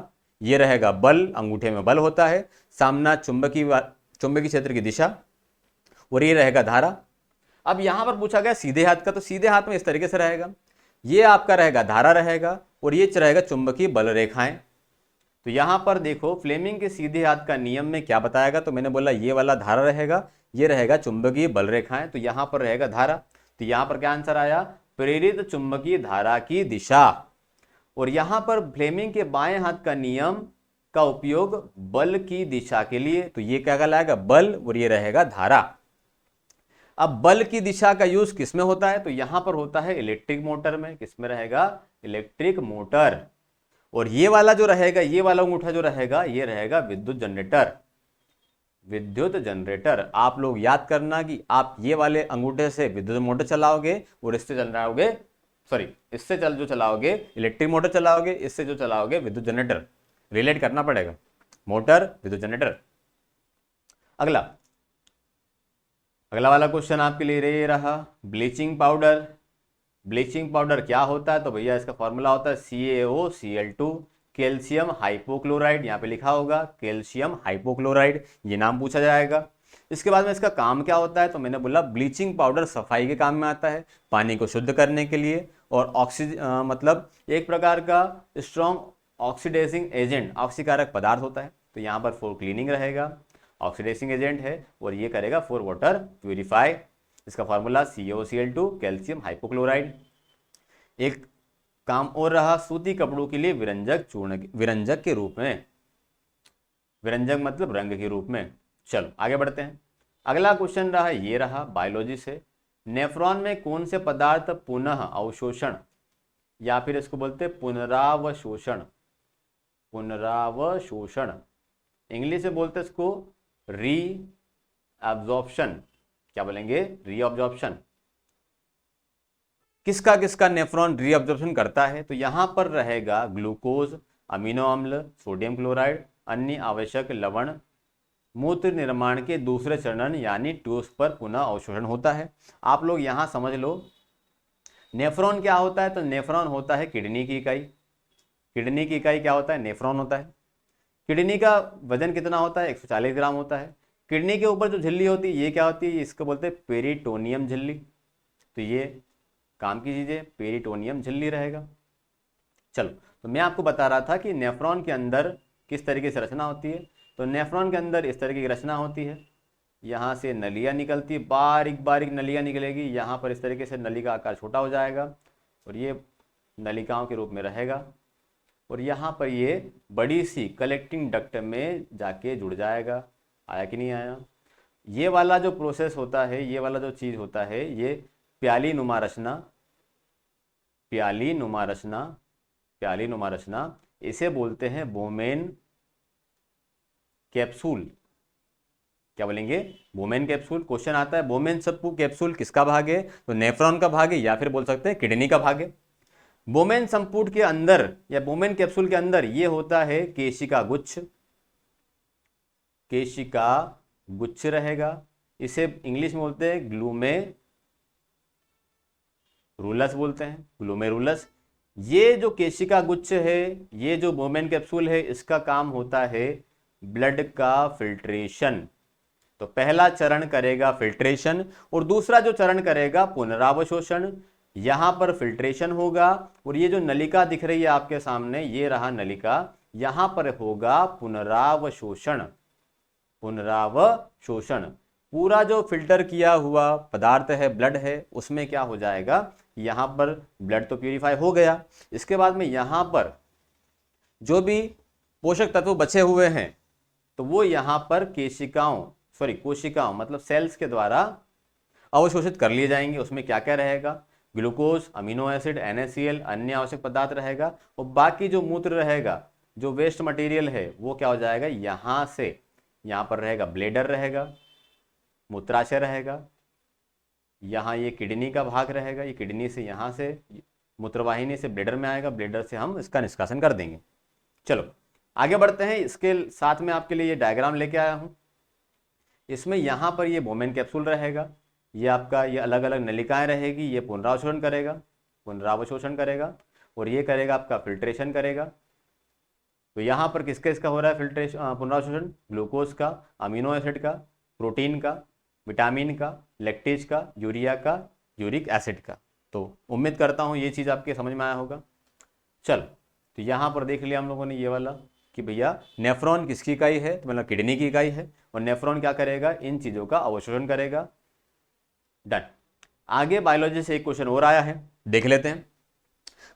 ये रहेगा बल, अंगूठे में बल होता है, सामना चुंबकीय क्षेत्र की दिशा, और ये रहेगा धारा। अब यहां पर पूछा गया सीधे हाथ का, तो सीधे हाथ में इस तरीके से रहेगा, ये आपका रहेगा धारा रहेगा, और ये रहेगा चुंबकीय बल रेखाएं। तो यहां पर देखो फ्लेमिंग के सीधे हाथ का नियम में क्या बताएगा, तो मैंने बोला ये वाला धारा रहेगा, ये रहेगा चुंबकीय बल रेखाएं, तो यहां पर रहेगा धारा। तो यहां पर क्या आंसर आया, प्रेरित चुंबकीय धारा की दिशा। और यहां पर फ्लेमिंग के बाएं हाथ का नियम का उपयोग बल की दिशा के लिए, तो ये क्या कहलाएगा, बल, और ये रहेगा धारा। अब बल की दिशा का यूज किस में होता है, तो यहां पर होता है इलेक्ट्रिक मोटर में। किस में रहेगा, इलेक्ट्रिक मोटर। और ये वाला जो रहेगा, ये वाला अंगूठा जो रहेगा, ये रहेगा विद्युत जनरेटर। आप लोग याद करना कि आप ये वाले अंगूठे से विद्युत मोटर चलाओगे, और इससे जो चलाओगे इलेक्ट्रिक मोटर चलाओगे, इससे जो चलाओगे विद्युत जनरेटर। रिलेट करना पड़ेगा, मोटर विद्युत जनरेटर। अगला वाला क्वेश्चन आपके लिए ये रहा, ब्लीचिंग पाउडर क्या होता है, तो भैया इसका फॉर्मूला होता है CaOCl2, कैल्शियम हाइपोक्लोराइड, यहाँ पे लिखा होगा कैल्शियम हाइपोक्लोराइड, ये नाम पूछा जाएगा। इसके बाद में इसका काम क्या होता है, तो मैंने बोला ब्लीचिंग पाउडर सफाई के काम में आता है, पानी को शुद्ध करने के लिए, और मतलब एक प्रकार का स्ट्रॉन्ग ऑक्सीडाइजिंग एजेंट, ऑक्सीकारक पदार्थ होता है। तो यहाँ पर फॉर क्लीनिंग रहेगा, ऑक्सीडाइजिंग एजेंट है, और ये करेगा फॉर वाटर प्यूरिफाई। इसका फॉर्मूला CaOCl2, कैल्शियम हाइपोक्लोराइड। एक काम और रहा, सूती कपड़ों के लिए विरंजक के रूप में, विरंजक मतलब रंग के रूप में। चलो आगे बढ़ते हैं। अगला क्वेश्चन रहा, ये रहा बायोलॉजी से, नेफ्रॉन में कौन से पदार्थ पुनः अवशोषण, या फिर इसको बोलते हैं पुनरावशोषण, इंग्लिश में बोलते हैं इसको रीअब्जॉर्प्शन। क्या बोलेंगे, रीअब्जॉर्प्शन। किसका नेफ्रॉन रीअब्जॉर्प्शन करता है, तो यहां पर रहेगा ग्लूकोज, अमीनो अम्ल, सोडियम क्लोराइड, अन्य आवश्यक लवण। मूत्र निर्माण के दूसरे चरण यानी ट्यूब्स पर पुनः अवशोषण होता है। आप लोग यहां समझ लो नेफ्रॉन क्या होता है, तो नेफ्रॉन होता है किडनी की इकाई। किडनी की इकाई क्या होता है, नेफ्रॉन होता है। किडनी का वजन कितना होता है, 140 ग्राम होता है। किडनी के ऊपर जो झिल्ली होती है, ये क्या होती है, इसको बोलते हैं पेरिटोनियम झिल्ली। तो ये काम की चीजें, पेरिटोनियम झिल्ली रहेगा। चलो, तो मैं आपको बता रहा था कि नेफ्रॉन के अंदर किस तरीके से रचना होती है। तो नेफ्रॉन के अंदर इस तरीके की रचना होती है, यहाँ से नलियाँ निकलती है, बारीक बारीक नलियाँ निकलेगी। यहाँ पर इस तरीके से नली का आकार छोटा हो जाएगा, और ये नलिकाओं के रूप में रहेगा, और यहाँ पर ये बड़ी सी कलेक्टिंग डक्ट में जाके जुड़ जाएगा। आया कि नहीं आया। ये वाला जो प्रोसेस होता है, ये वाला जो चीज़ होता है, ये प्याली नुमा रचना, इसे बोलते हैं बोमेन कैप्सूल। क्या बोलेंगे, बोमेन कैप्सूल। क्वेश्चन आता है बोमेन संपूर्ण कैप्सूल किसका भाग है, तो नेफ्रॉन का भाग है, या फिर बोल सकते हैं किडनी का भाग है। बोमेन संपुट के अंदर या बोमेन कैप्सूल के अंदर ये होता है केशिका गुच्छ रहेगा। इसे इंग्लिश में बोलते हैं ग्लूमेरुलस बोलते हैं, ग्लूमेरुलस। ये जो केशिका गुच्छ है, ये जो बोमेन कैप्सूल है, इसका काम होता है ब्लड का फिल्ट्रेशन। तो पहला चरण करेगा फिल्ट्रेशन, और दूसरा जो चरण करेगा पुनरावशोषण। यहां पर फिल्ट्रेशन होगा, और ये जो नलिका दिख रही है आपके सामने, ये रहा नलिका, यहां पर होगा पुनरावशोषण। पूरा जो फिल्टर किया हुआ पदार्थ है, ब्लड है, उसमें क्या हो जाएगा, यहाँ पर ब्लड तो प्यूरिफाई हो गया, इसके बाद में यहाँ पर जो भी पोषक तत्व बचे हुए हैं तो वो यहाँ पर कोशिकाओं मतलब सेल्स के द्वारा अवशोषित कर लिए जाएंगे। उसमें क्या क्या रहेगा, ग्लूकोज, अमीनो एसिड, NaCl, अन्य आवश्यक पदार्थ रहेगा, और बाकी जो मूत्र रहेगा, जो वेस्ट मटेरियल है, वो क्या हो जाएगा, यहाँ से यहाँ पर रहेगा ब्लेडर रहेगा, मूत्राशय रहेगा, यहाँ ये किडनी का भाग रहेगा, ये किडनी से यहाँ से मूत्रवाहिनी से ब्लेडर में आएगा, ब्लेडर से हम इसका निष्कासन कर देंगे। चलो आगे बढ़ते हैं। इसके साथ में आपके लिए ये डायग्राम लेके आया हूँ। इसमें यहाँ पर ये बोमेन कैप्सूल रहेगा, ये आपका ये अलग अलग नलिकाएं रहेगी, ये पुनरावशोषण करेगा और ये करेगा आपका फिल्ट्रेशन करेगा। तो यहाँ पर किसका इसका हो रहा है फिल्ट्रेशन, पुनरावशोषण, ग्लूकोज का, अमीनो एसिड का, प्रोटीन का, विटामिन का, लैक्टेज का, यूरिया का, यूरिक एसिड का। तो उम्मीद करता हूँ ये चीज़ आपके समझ में आया होगा। चल तो यहाँ पर देख लिया हम लोगों ने ये वाला कि भैया नेफ्रॉन किसकी इकाई है, तो मतलब किडनी की इकाई है, और नेफ्रॉन क्या करेगा, इन चीज़ों का अवशोषण करेगा। डन। आगे बायोलॉजी से एक क्वेश्चन और आया है, देख लेते हैं।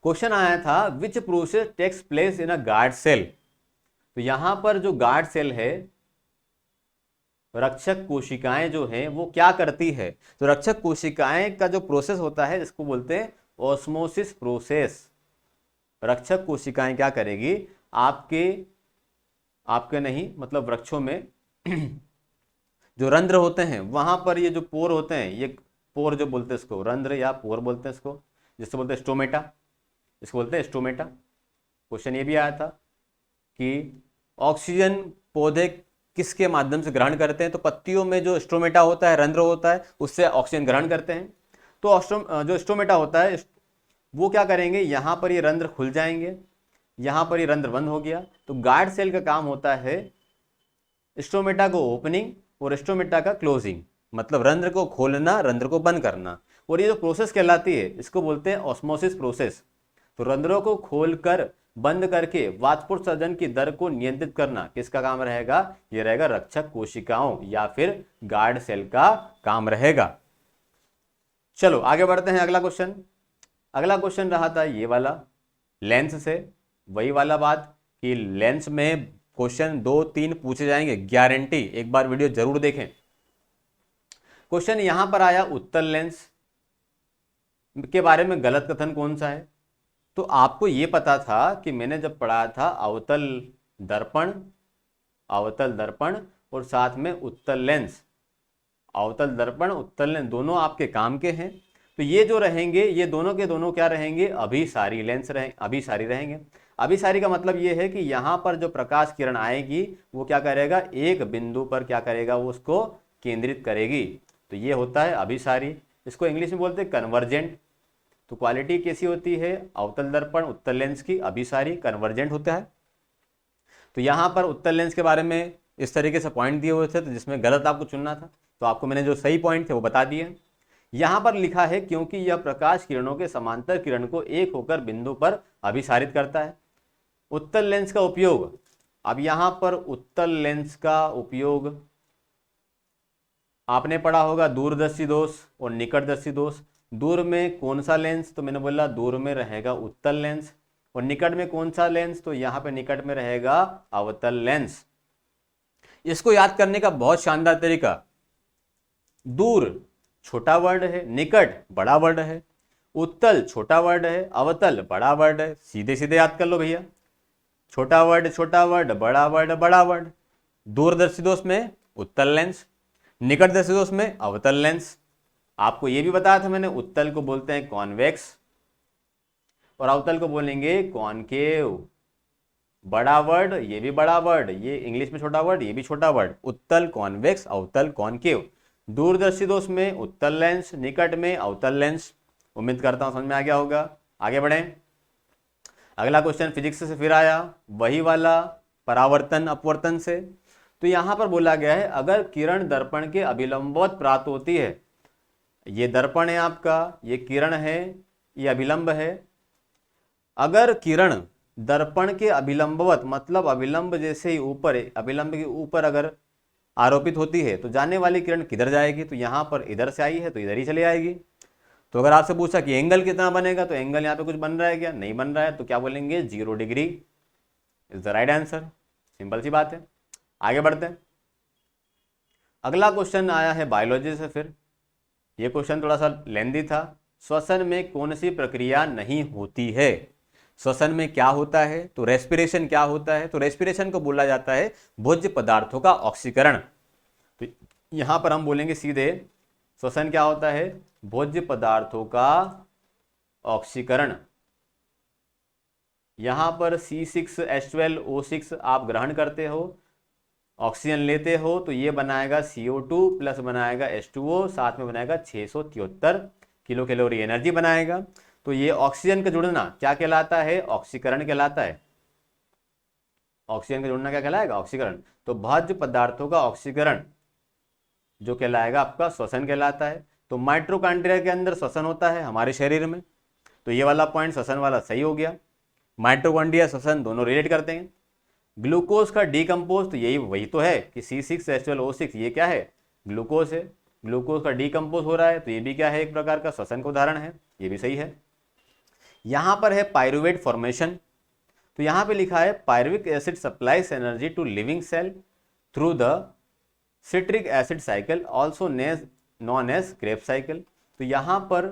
क्वेश्चन आया था which process takes place in a guard cell. तो यहां पर जो गार्ड सेल है, रक्षक कोशिकाएं जो हैं वो क्या करती है, तो रक्षक कोशिकाएं का जो प्रोसेस होता है इसको बोलते हैं ऑस्मोसिस प्रोसेस। रक्षक कोशिकाएं क्या करेगी, आपके नहीं मतलब वृक्षों में जो रंध्र होते हैं वहां पर ये जो पोर होते हैं, ये पोर जो बोलते हैं इसको रंध्र या पोर बोलते हैं इसको, जिससे बोलते हैं स्टोमेटा, इसको बोलते हैं स्टोमेटा। क्वेश्चन ये भी आया था कि ऑक्सीजन पौधे किसके माध्यम से ग्रहण करते हैं, तो पत्तियों में जो स्टोमेटा होता है, रंध्र होता है, उससे ऑक्सीजन ग्रहण करते हैं। तो जो स्टोमेटा होता है वो क्या करेंगे, यहाँ पर ये रंध्र खुल जाएंगे, यहाँ पर ये रंध्र बंद हो गया। तो गार्ड सेल का काम होता है स्टोमेटा को ओपनिंग और स्टोमेटा का क्लोजिंग, मतलब रंध्र को खोलना, रंध्र को बंद करना। और ये जो प्रोसेस कहलाती है इसको बोलते हैं ऑस्मोसिस प्रोसेस। तो रंध्रों को खोलकर बंद करके वाष्पोत्सर्जन की दर को नियंत्रित करना किसका काम रहेगा, ये रहेगा रक्षक कोशिकाओं या फिर गार्ड सेल का काम रहेगा। चलो आगे बढ़ते हैं। अगला क्वेश्चन रहा था ये वाला लेंस से, वही वाला बात कि लेंस में क्वेश्चन 2-3 पूछे जाएंगे, गारंटी। एक बार वीडियो जरूर देखें। क्वेश्चन यहां पर आया उत्तल लेंस के बारे में गलत कथन कौन सा है, तो आपको यह पता था कि मैंने जब पढ़ा था अवतल दर्पण और साथ में उत्तल लेंस, अवतल दर्पण उत्तल लेंस दोनों आपके काम के हैं। तो ये जो रहेंगे ये दोनों के दोनों क्या रहेंगे, अभिसारी लेंस अभिसारी रहेंगे। अभिसारी का मतलब ये है कि यहाँ पर जो प्रकाश किरण आएगी वो क्या करेगा, एक बिंदु पर क्या करेगा, वो उसको केंद्रित करेगी। तो ये होता है अभिसारी। इसको इंग्लिश में बोलते हैं कन्वर्जेंट। तो क्वालिटी कैसी होती है अवतल दर्पण उत्तल लेंस की, अभिसारी कन्वर्जेंट होता है। तो यहाँ पर उत्तल लेंस के बारे में इस तरीके से पॉइंट दिए हुए थे, तो जिसमें गलत आपको चुनना था, तो आपको मैंने जो सही पॉइंट थे वो बता दिए। यहाँ पर लिखा है क्योंकि यह प्रकाश किरणों के समांतर किरण को एक होकर बिंदु पर अभिसारित करता है। उत्तल लेंस का उपयोग, अब यहाँ पर उत्तल लेंस का उपयोग आपने पढ़ा होगा दूरदर्शी दोष और निकटदर्शी दोष। दूर में कौन सा लेंस, तो मैंने बोला दूर में रहेगा उत्तल लेंस, और निकट में कौन सा लेंस, तो यहाँ पे निकट में रहेगा अवतल लेंस। इसको याद करने का बहुत शानदार तरीका, दूर छोटा वर्ड है, निकट बड़ा वर्ड है, उत्तल छोटा वर्ड है, अवतल बड़ा वर्ड है। सीधे सीधे याद कर लो भैया, छोटा वर्ड बड़ा वर्ड। दूरदर्शी दोष में उत्तल लेंस, निकटदर्शी दोष में अवतल लेंस। आपको यह भी बताया था मैंने, उत्तल को बोलते हैं कॉन्वेक्स और अवतल को बोलेंगे कॉनकेव। बड़ा वर्ड, ये भी बड़ा वर्ड, ये इंग्लिश में छोटा वर्ड, ये भी छोटा वर्ड। उत्तल कॉन्वेक्स, अवतल कॉनकेव। दूरदर्शी दोष में उत्तल लेंस, निकट में अवतल लेंस। उम्मीद करता हूं समझ में आ गया होगा। आगे बढ़ें। अगला क्वेश्चन फिजिक्स से फिर आया, वही वाला परावर्तन अपवर्तन से। तो यहां पर बोला गया है अगर किरण दर्पण के अभिलंबवत प्राप्त होती है, ये दर्पण है आपका, ये किरण है, ये अभिलंब है। अगर किरण दर्पण के अभिलंबवत मतलब अभिलंब जैसे ही ऊपर, अभिलंब के ऊपर अगर आरोपित होती है तो जाने वाली किरण किधर जाएगी, तो यहाँ पर इधर से आई है तो इधर ही चली आएगी। तो अगर आपसे पूछा कि एंगल कितना बनेगा, तो एंगल यहाँ पे कुछ बन रहा है क्या, नहीं बन रहा है, तो क्या बोलेंगे 0 degree is the right answer. Simple सी बात है। आगे बढ़ते हैं। अगला क्वेश्चन आया है बायोलॉजी से। फिर ये क्वेश्चन थोड़ा सा लेंदी था। श्वसन में कौन सी प्रक्रिया नहीं होती है? श्वसन में क्या होता है? तो रेस्पिरेशन क्या होता है? तो रेस्पिरेशन को बोला जाता है भोज्य पदार्थों का ऑक्सीकरण। तो यहां पर हम बोलेंगे सीधे श्वसन क्या होता है? भोज्य पदार्थों का ऑक्सीकरण। यहां पर C6H12O6 आप ग्रहण करते हो, ऑक्सीजन लेते हो, तो ये बनाएगा CO2 प्लस बनाएगा H2O, साथ में बनाएगा 673 किलो कैलोरी एनर्जी बनाएगा। तो ये ऑक्सीजन का जुड़ना क्या कहलाता है? ऑक्सीकरण कहलाता है। ऑक्सीजन का जुड़ना क्या कहलाएगा? ऑक्सीकरण। तो भोज्य पदार्थों का ऑक्सीकरण जो कहलाएगा आपका श्वसन कहलाता है। तो माइटोकॉन्ड्रिया के अंदर श्वसन होता है हमारे शरीर में, तो ये वाला पॉइंट श्वसन वाला सही हो गया। माइटोकॉन्ड्रिया श्वसन दोनों रिलेट करते हैं। ग्लूकोज का डीकम्पोज, तो यही वही तो है कि C6H12O6 ये क्या है? ग्लूकोज है। ग्लूकोज का डीकम्पोज हो रहा है, तो ये भी क्या है? एक प्रकार का श्वसन का उदाहरण है, ये भी सही है। यहां पर है पायरुवेट फॉर्मेशन। तो यहां पे लिखा है pyruvic acid supplies energy to living cell through the citric acid cycle also known as Krebs cycle. तो यहां पर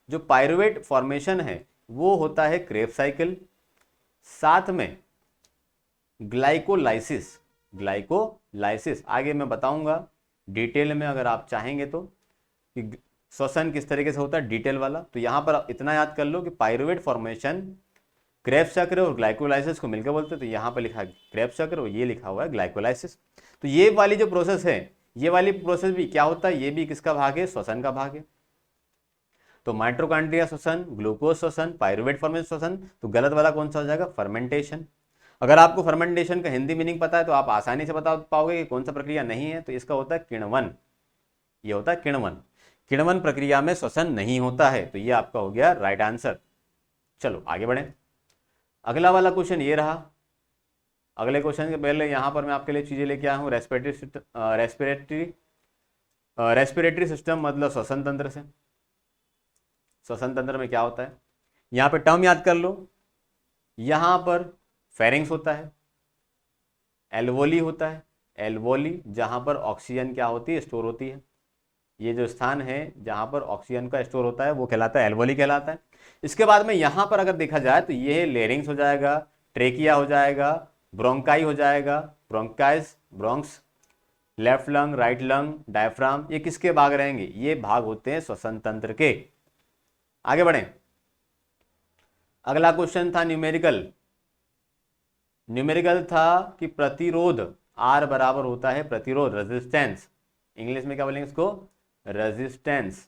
जो पायरुवेट फॉर्मेशन है वो होता है क्रेब्स साइकिल, साथ में ग्लाइकोलाइसिस। ग्लाइकोलाइसिस आगे मैं बताऊंगा डिटेल में अगर आप चाहेंगे तो, कि श्वसन किस तरीके से होता है डिटेल वाला। तो यहां पर इतना याद कर लो कि पायरुवेट फॉर्मेशन क्रेब्स चक्र और ग्लाइकोलाइसिस को मिलकर बोलते हैं। तो यहां पर लिखा है क्रेब्स चक्र और ये लिखा हुआ है ग्लाइकोलाइसिस। तो ये वाली जो प्रोसेस है, ये वाली प्रोसेस भी क्या होता है? ये भी किसका भाग है? श्वसन का भाग है। तो माइटोकॉन्ड्रिया श्वसन, ग्लूकोज श्वसन, पायरुवेट फॉर्मेशन श्वसन। तो गलत वाला कौन सा हो जाएगा? फर्मेंटेशन। अगर आपको फर्मेंटेशन का हिंदी मीनिंग पता है तो आप आसानी से बता पाओगे कि कौन सा प्रक्रिया नहीं है। तो इसका होता है किण्वन। ये होता है किण्वन। किण्वन प्रक्रिया में श्वसन नहीं होता है, तो ये आपका हो गया राइट आंसर। चलो आगे बढ़े। अगला वाला क्वेश्चन ये रहा। अगले क्वेश्चन के पहले यहां पर मैं आपके लिए चीजें लेके आया हूं। रेस्पिरेटरी सिस्टम मतलब श्वसन तंत्र से। श्वसन तंत्र में क्या होता है? यहां पर टर्म याद कर लो। यहां पर फेरिंग्स होता है, एल्वोली होता है। एल्वोली जहां पर ऑक्सीजन क्या होती है? स्टोर होती है। ये जो स्थान है जहां पर ऑक्सीजन का स्टोर होता है वो कहलाता है एल्वोली कहलाता है। इसके बाद में यहां पर अगर देखा जाए तो ये लेरिंग्स हो जाएगा, ट्रेकिया हो जाएगा, ब्रोंकाई हो जाएगा, ब्रोंकाइस, bronchus, left lung, right lung, diaphragm. ये किसके भाग रहेंगे? ये भाग होते हैं श्वसन तंत्र के। आगे बढ़े। अगला क्वेश्चन था न्यूमेरिकल। न्यूमेरिकल था कि प्रतिरोध R बराबर होता है प्रतिरोध, रेजिस्टेंस। इंग्लिश में क्या बोलेंगे इसको? रेजिस्टेंस।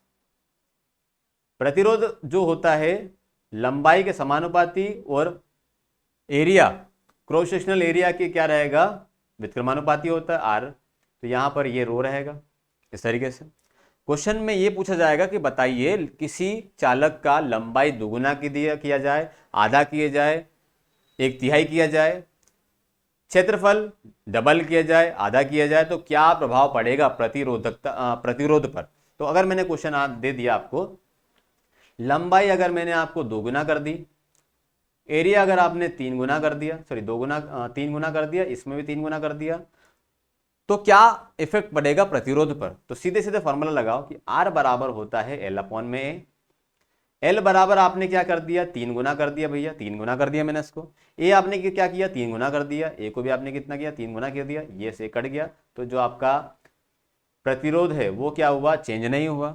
प्रतिरोध जो होता है लंबाई के समानुपाती और एरिया, क्रॉस सेक्शनल एरिया के क्या रहेगा? व्युत्क्रमानुपाती होता है R। तो यहां पर ये रो रहेगा इस तरीके से। क्वेश्चन में ये पूछा जाएगा कि बताइए किसी चालक का लंबाई दुगुना किया जाए, आधा किया जाए, 1/3 किया जाए, क्षेत्रफल डबल किया जाए, आधा किया जाए, तो क्या प्रभाव पड़ेगा प्रतिरोध पर। तो अगर मैंने क्वेश्चन दे दिया आपको, लंबाई अगर मैंने आपको 2 गुना कर दी, एरिया अगर आपने 3 गुना कर दिया, सॉरी 3 गुना कर दिया, इसमें भी 3 गुना कर दिया, तो क्या इफेक्ट पड़ेगा प्रतिरोध पर। तो सीधे सीधे फॉर्मूला लगाओ कि R बराबर होता है L/A। L बराबर आपने क्या कर दिया? 3 गुना कर दिया भैया, 3 गुना कर दिया मैंने इसको। A आपने क्या किया? 3 गुना कर दिया। A को भी आपने कितना किया? 3 गुना कर दिया। ये से कट गया, तो जो आपका प्रतिरोध है वो क्या हुआ? चेंज नहीं हुआ।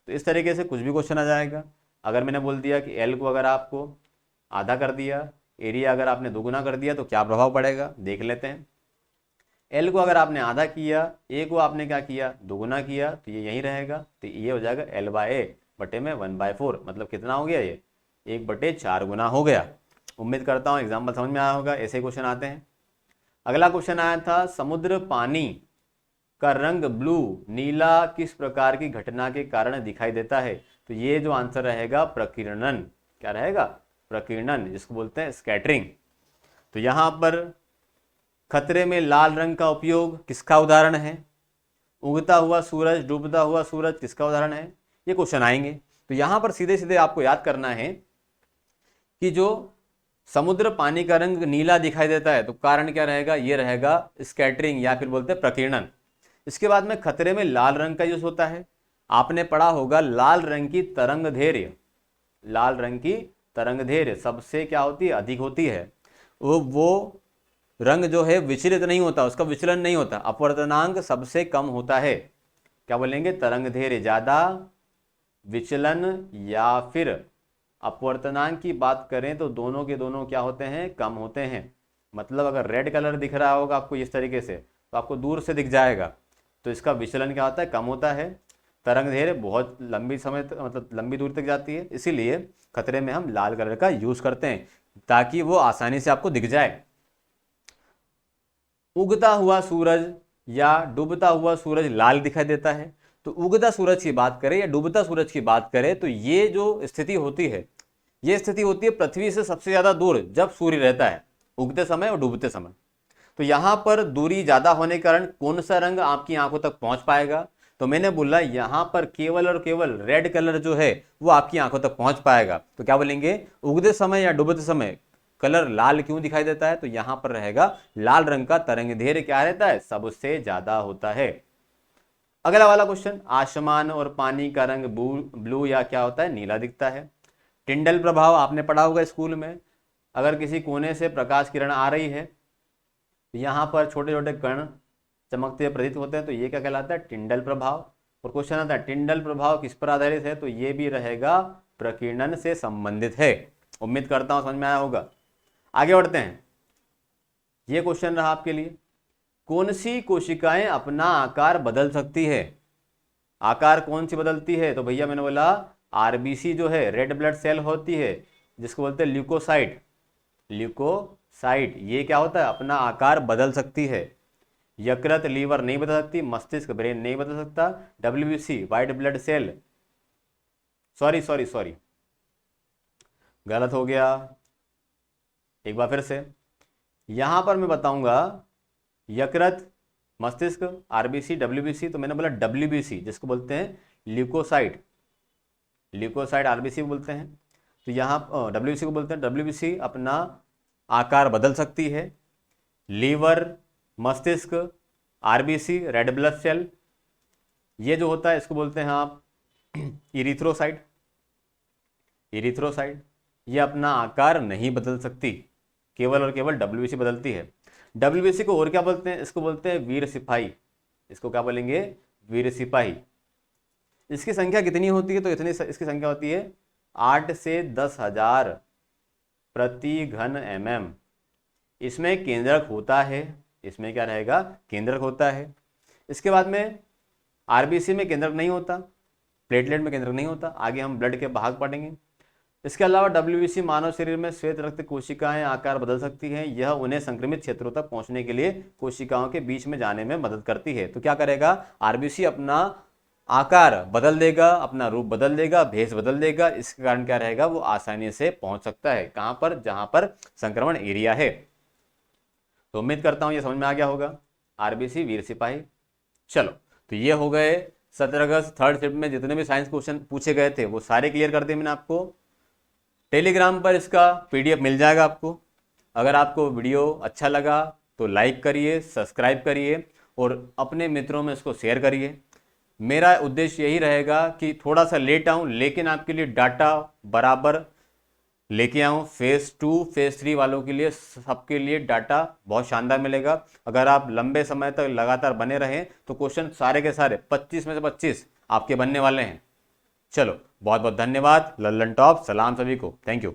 तो इस तरीके से कुछ भी क्वेश्चन आ जाएगा। अगर मैंने बोल दिया कि L को अगर आपको आधा कर दिया, एरिया अगर आपने 2 गुना कर दिया, तो क्या प्रभाव पड़ेगा देख लेते हैं। L को अगर आपने आधा किया, A को आपने क्या किया? 2 गुना किया, तो ये यही रहेगा। तो ये हो जाएगा L/A बटे में 1/4। मतलब कितना हो गया? ये 1/4 गुना हो गया। उम्मीद करता हूँ एग्जाम्पल समझ में आया होगा। ऐसे क्वेश्चन आते हैं। अगला क्वेश्चन आया था समुद्र पानी का रंग ब्लू नीला किस प्रकार की घटना के कारण दिखाई देता है। तो ये जो आंसर रहेगा प्रकीर्णन। क्या रहेगा? प्रकीर्णन, जिसको बोलते हैं स्कैटरिंग। तो यहां पर खतरे में लाल रंग का उपयोग किसका उदाहरण है? उगता हुआ सूरज, डूबता हुआ सूरज किसका उदाहरण है? ये क्वेश्चन आएंगे। तो यहां पर सीधे सीधे आपको याद करना है कि जो समुद्र पानी का रंग नीला दिखाई देता है तो कारण क्या रहेगा? ये रहेगा स्कैटरिंग या फिर बोलते हैं प्रकीर्णन। इसके बाद में खतरे में लाल रंग का यूज होता है। आपने पढ़ा होगा लाल रंग की तरंग धैर्य, लाल रंग की तरंग धैर्य सबसे क्या होती है? अधिक होती है। वो रंग जो है विचलित नहीं होता, उसका विचलन नहीं होता, अपवर्तनांक सबसे कम होता है। क्या बोलेंगे? तरंग धैर्य ज्यादा, विचलन या फिर अपवर्तनांक की बात करें तो दोनों के दोनों क्या होते हैं? कम होते हैं। मतलब अगर रेड कलर दिख रहा होगा आपको इस तरीके से तो आपको दूर से दिख जाएगा, तो इसका विचलन क्या होता है? कम होता है। तरंग धैर्य बहुत लंबी समय तक, मतलब लंबी दूरी तक जाती है, इसीलिए खतरे में हम लाल कलर का यूज करते हैं ताकि वो आसानी से आपको दिख जाए। उगता हुआ सूरज या डूबता हुआ सूरज लाल दिखाई देता है। तो उगता सूरज की बात करें या डूबता सूरज की बात करें तो ये जो स्थिति होती है, ये स्थिति होती है पृथ्वी से सबसे ज्यादा दूर जब सूर्य रहता है, उगते समय और डूबते समय। तो यहां पर दूरी ज्यादा होने के कारण कौन सा रंग आपकी आंखों तक पहुंच पाएगा? तो मैंने बोला यहां पर केवल और केवल रेड कलर जो है वो आपकी आंखों तक पहुंच पाएगा। तो क्या बोलेंगे? उगते समय या डूबते समय कलर लाल क्यों दिखाई देता है? तो यहां पर रहेगा लाल रंग का तरंग धैर्य क्या रहता है? सबसे ज्यादा होता है। अगला वाला क्वेश्चन, आसमान और पानी का रंग ब्लू या क्या होता है? नीला दिखता है। टिंडल प्रभाव आपने पढ़ा होगा स्कूल में। अगर किसी कोने से प्रकाश किरण आ रही है तो यहाँ पर छोटे छोटे कण चमकते हुए प्रतीत होते हैं, तो ये क्या कहलाता है? टिंडल प्रभाव। और क्वेश्चन आता है टिंडल प्रभाव किस पर आधारित है? तो ये भी रहेगा प्रकीर्णन से संबंधित है। उम्मीद करता हूं समझ में आया होगा। आगे बढ़ते हैं। ये क्वेश्चन रहा आपके लिए, कौन सी कोशिकाएं अपना आकार बदल सकती है? आकार कौन सी बदलती है? तो भैया मैंने बोला आरबीसी जो है, रेड ब्लड सेल होती है, जिसको बोलते हैं ल्यूकोसाइट। ल्यूकोसाइट ये क्या होता है? अपना आकार बदल सकती है। यकृत, लीवर नहीं बदल सकती, मस्तिष्क, ब्रेन नहीं बदल सकता। WBC white blood cell, sorry sorry sorry गलत हो गया, एक बार फिर से। यहां पर मैं बताऊंगा यकृत, मस्तिष्क, आरबीसी, डब्ल्यूबीसी। तो मैंने बोला डब्ल्यूबीसी जिसको बोलते हैं ल्यूकोसाइट, ल्यूकोसाइट आरबीसी को बोलते हैं। तो यहाँ डब्ल्यूबीसी को बोलते हैं। डब्ल्यूबीसी अपना आकार बदल सकती है। लीवर, मस्तिष्क, आरबीसी, रेड ब्लड सेल, ये जो होता है इसको बोलते हैं आप इरिथ्रोसाइट। इरिथ्रोसाइट ये अपना आकार नहीं बदल सकती, केवल और केवल डब्ल्यूबीसी बदलती है। डब्ल्यूबीसी को और क्या बोलते हैं? इसको बोलते हैं वीर सिपाही। इसको क्या बोलेंगे? वीर सिपाही। इसकी संख्या कितनी होती है? तो इतनी इसकी संख्या होती है 8 से 10,000 प्रति घन mm। इसमें केंद्रक होता है, इसमें क्या रहेगा? केंद्रक होता है। इसके बाद में आरबीसी में केंद्रक नहीं होता, प्लेटलेट में केंद्रक नहीं होता। आगे हम ब्लड के भाग पढ़ेंगे। इसके अलावा डब्ल्यूबीसी मानव शरीर में श्वेत रक्त कोशिकाएं आकार बदल सकती हैं। यह उन्हें संक्रमित क्षेत्रों तक पहुंचने के लिए कोशिकाओं के बीच में जाने में मदद करती है। तो क्या करेगा? आरबीसी अपना आकार बदल देगा, अपना रूप बदल देगा, भेष बदल देगा। इसके कारण क्या रहेगा? वो आसानी से पहुंच सकता है कहां पर? जहां पर संक्रमण एरिया है। तो उम्मीद करता हूं ये समझ में आ गया होगा। आरबीसी, वीर सिपाही। चलो, तो ये हो गए 17 अगस्त थर्ड शिफ्ट में जितने भी साइंस क्वेश्चन पूछे गए थे वो सारे क्लियर कर दिए मैंने आपको। टेलीग्राम पर इसका पीडीएफ मिल जाएगा आपको। अगर आपको वीडियो अच्छा लगा तो लाइक करिए, सब्सक्राइब करिए और अपने मित्रों में इसको शेयर करिए। मेरा उद्देश्य यही रहेगा कि थोड़ा सा लेट आऊं लेकिन आपके लिए डाटा बराबर लेके आऊं। फेज 2 फेज 3 वालों के लिए सबके लिए डाटा बहुत शानदार मिलेगा। अगर आप लंबे समय तक लगातार बने रहें तो क्वेश्चन सारे के सारे 25 में से 25 आपके बनने वाले हैं। चलो, बहुत बहुत धन्यवाद। लल्लन टॉप, सलाम सभी को, थैंक यू।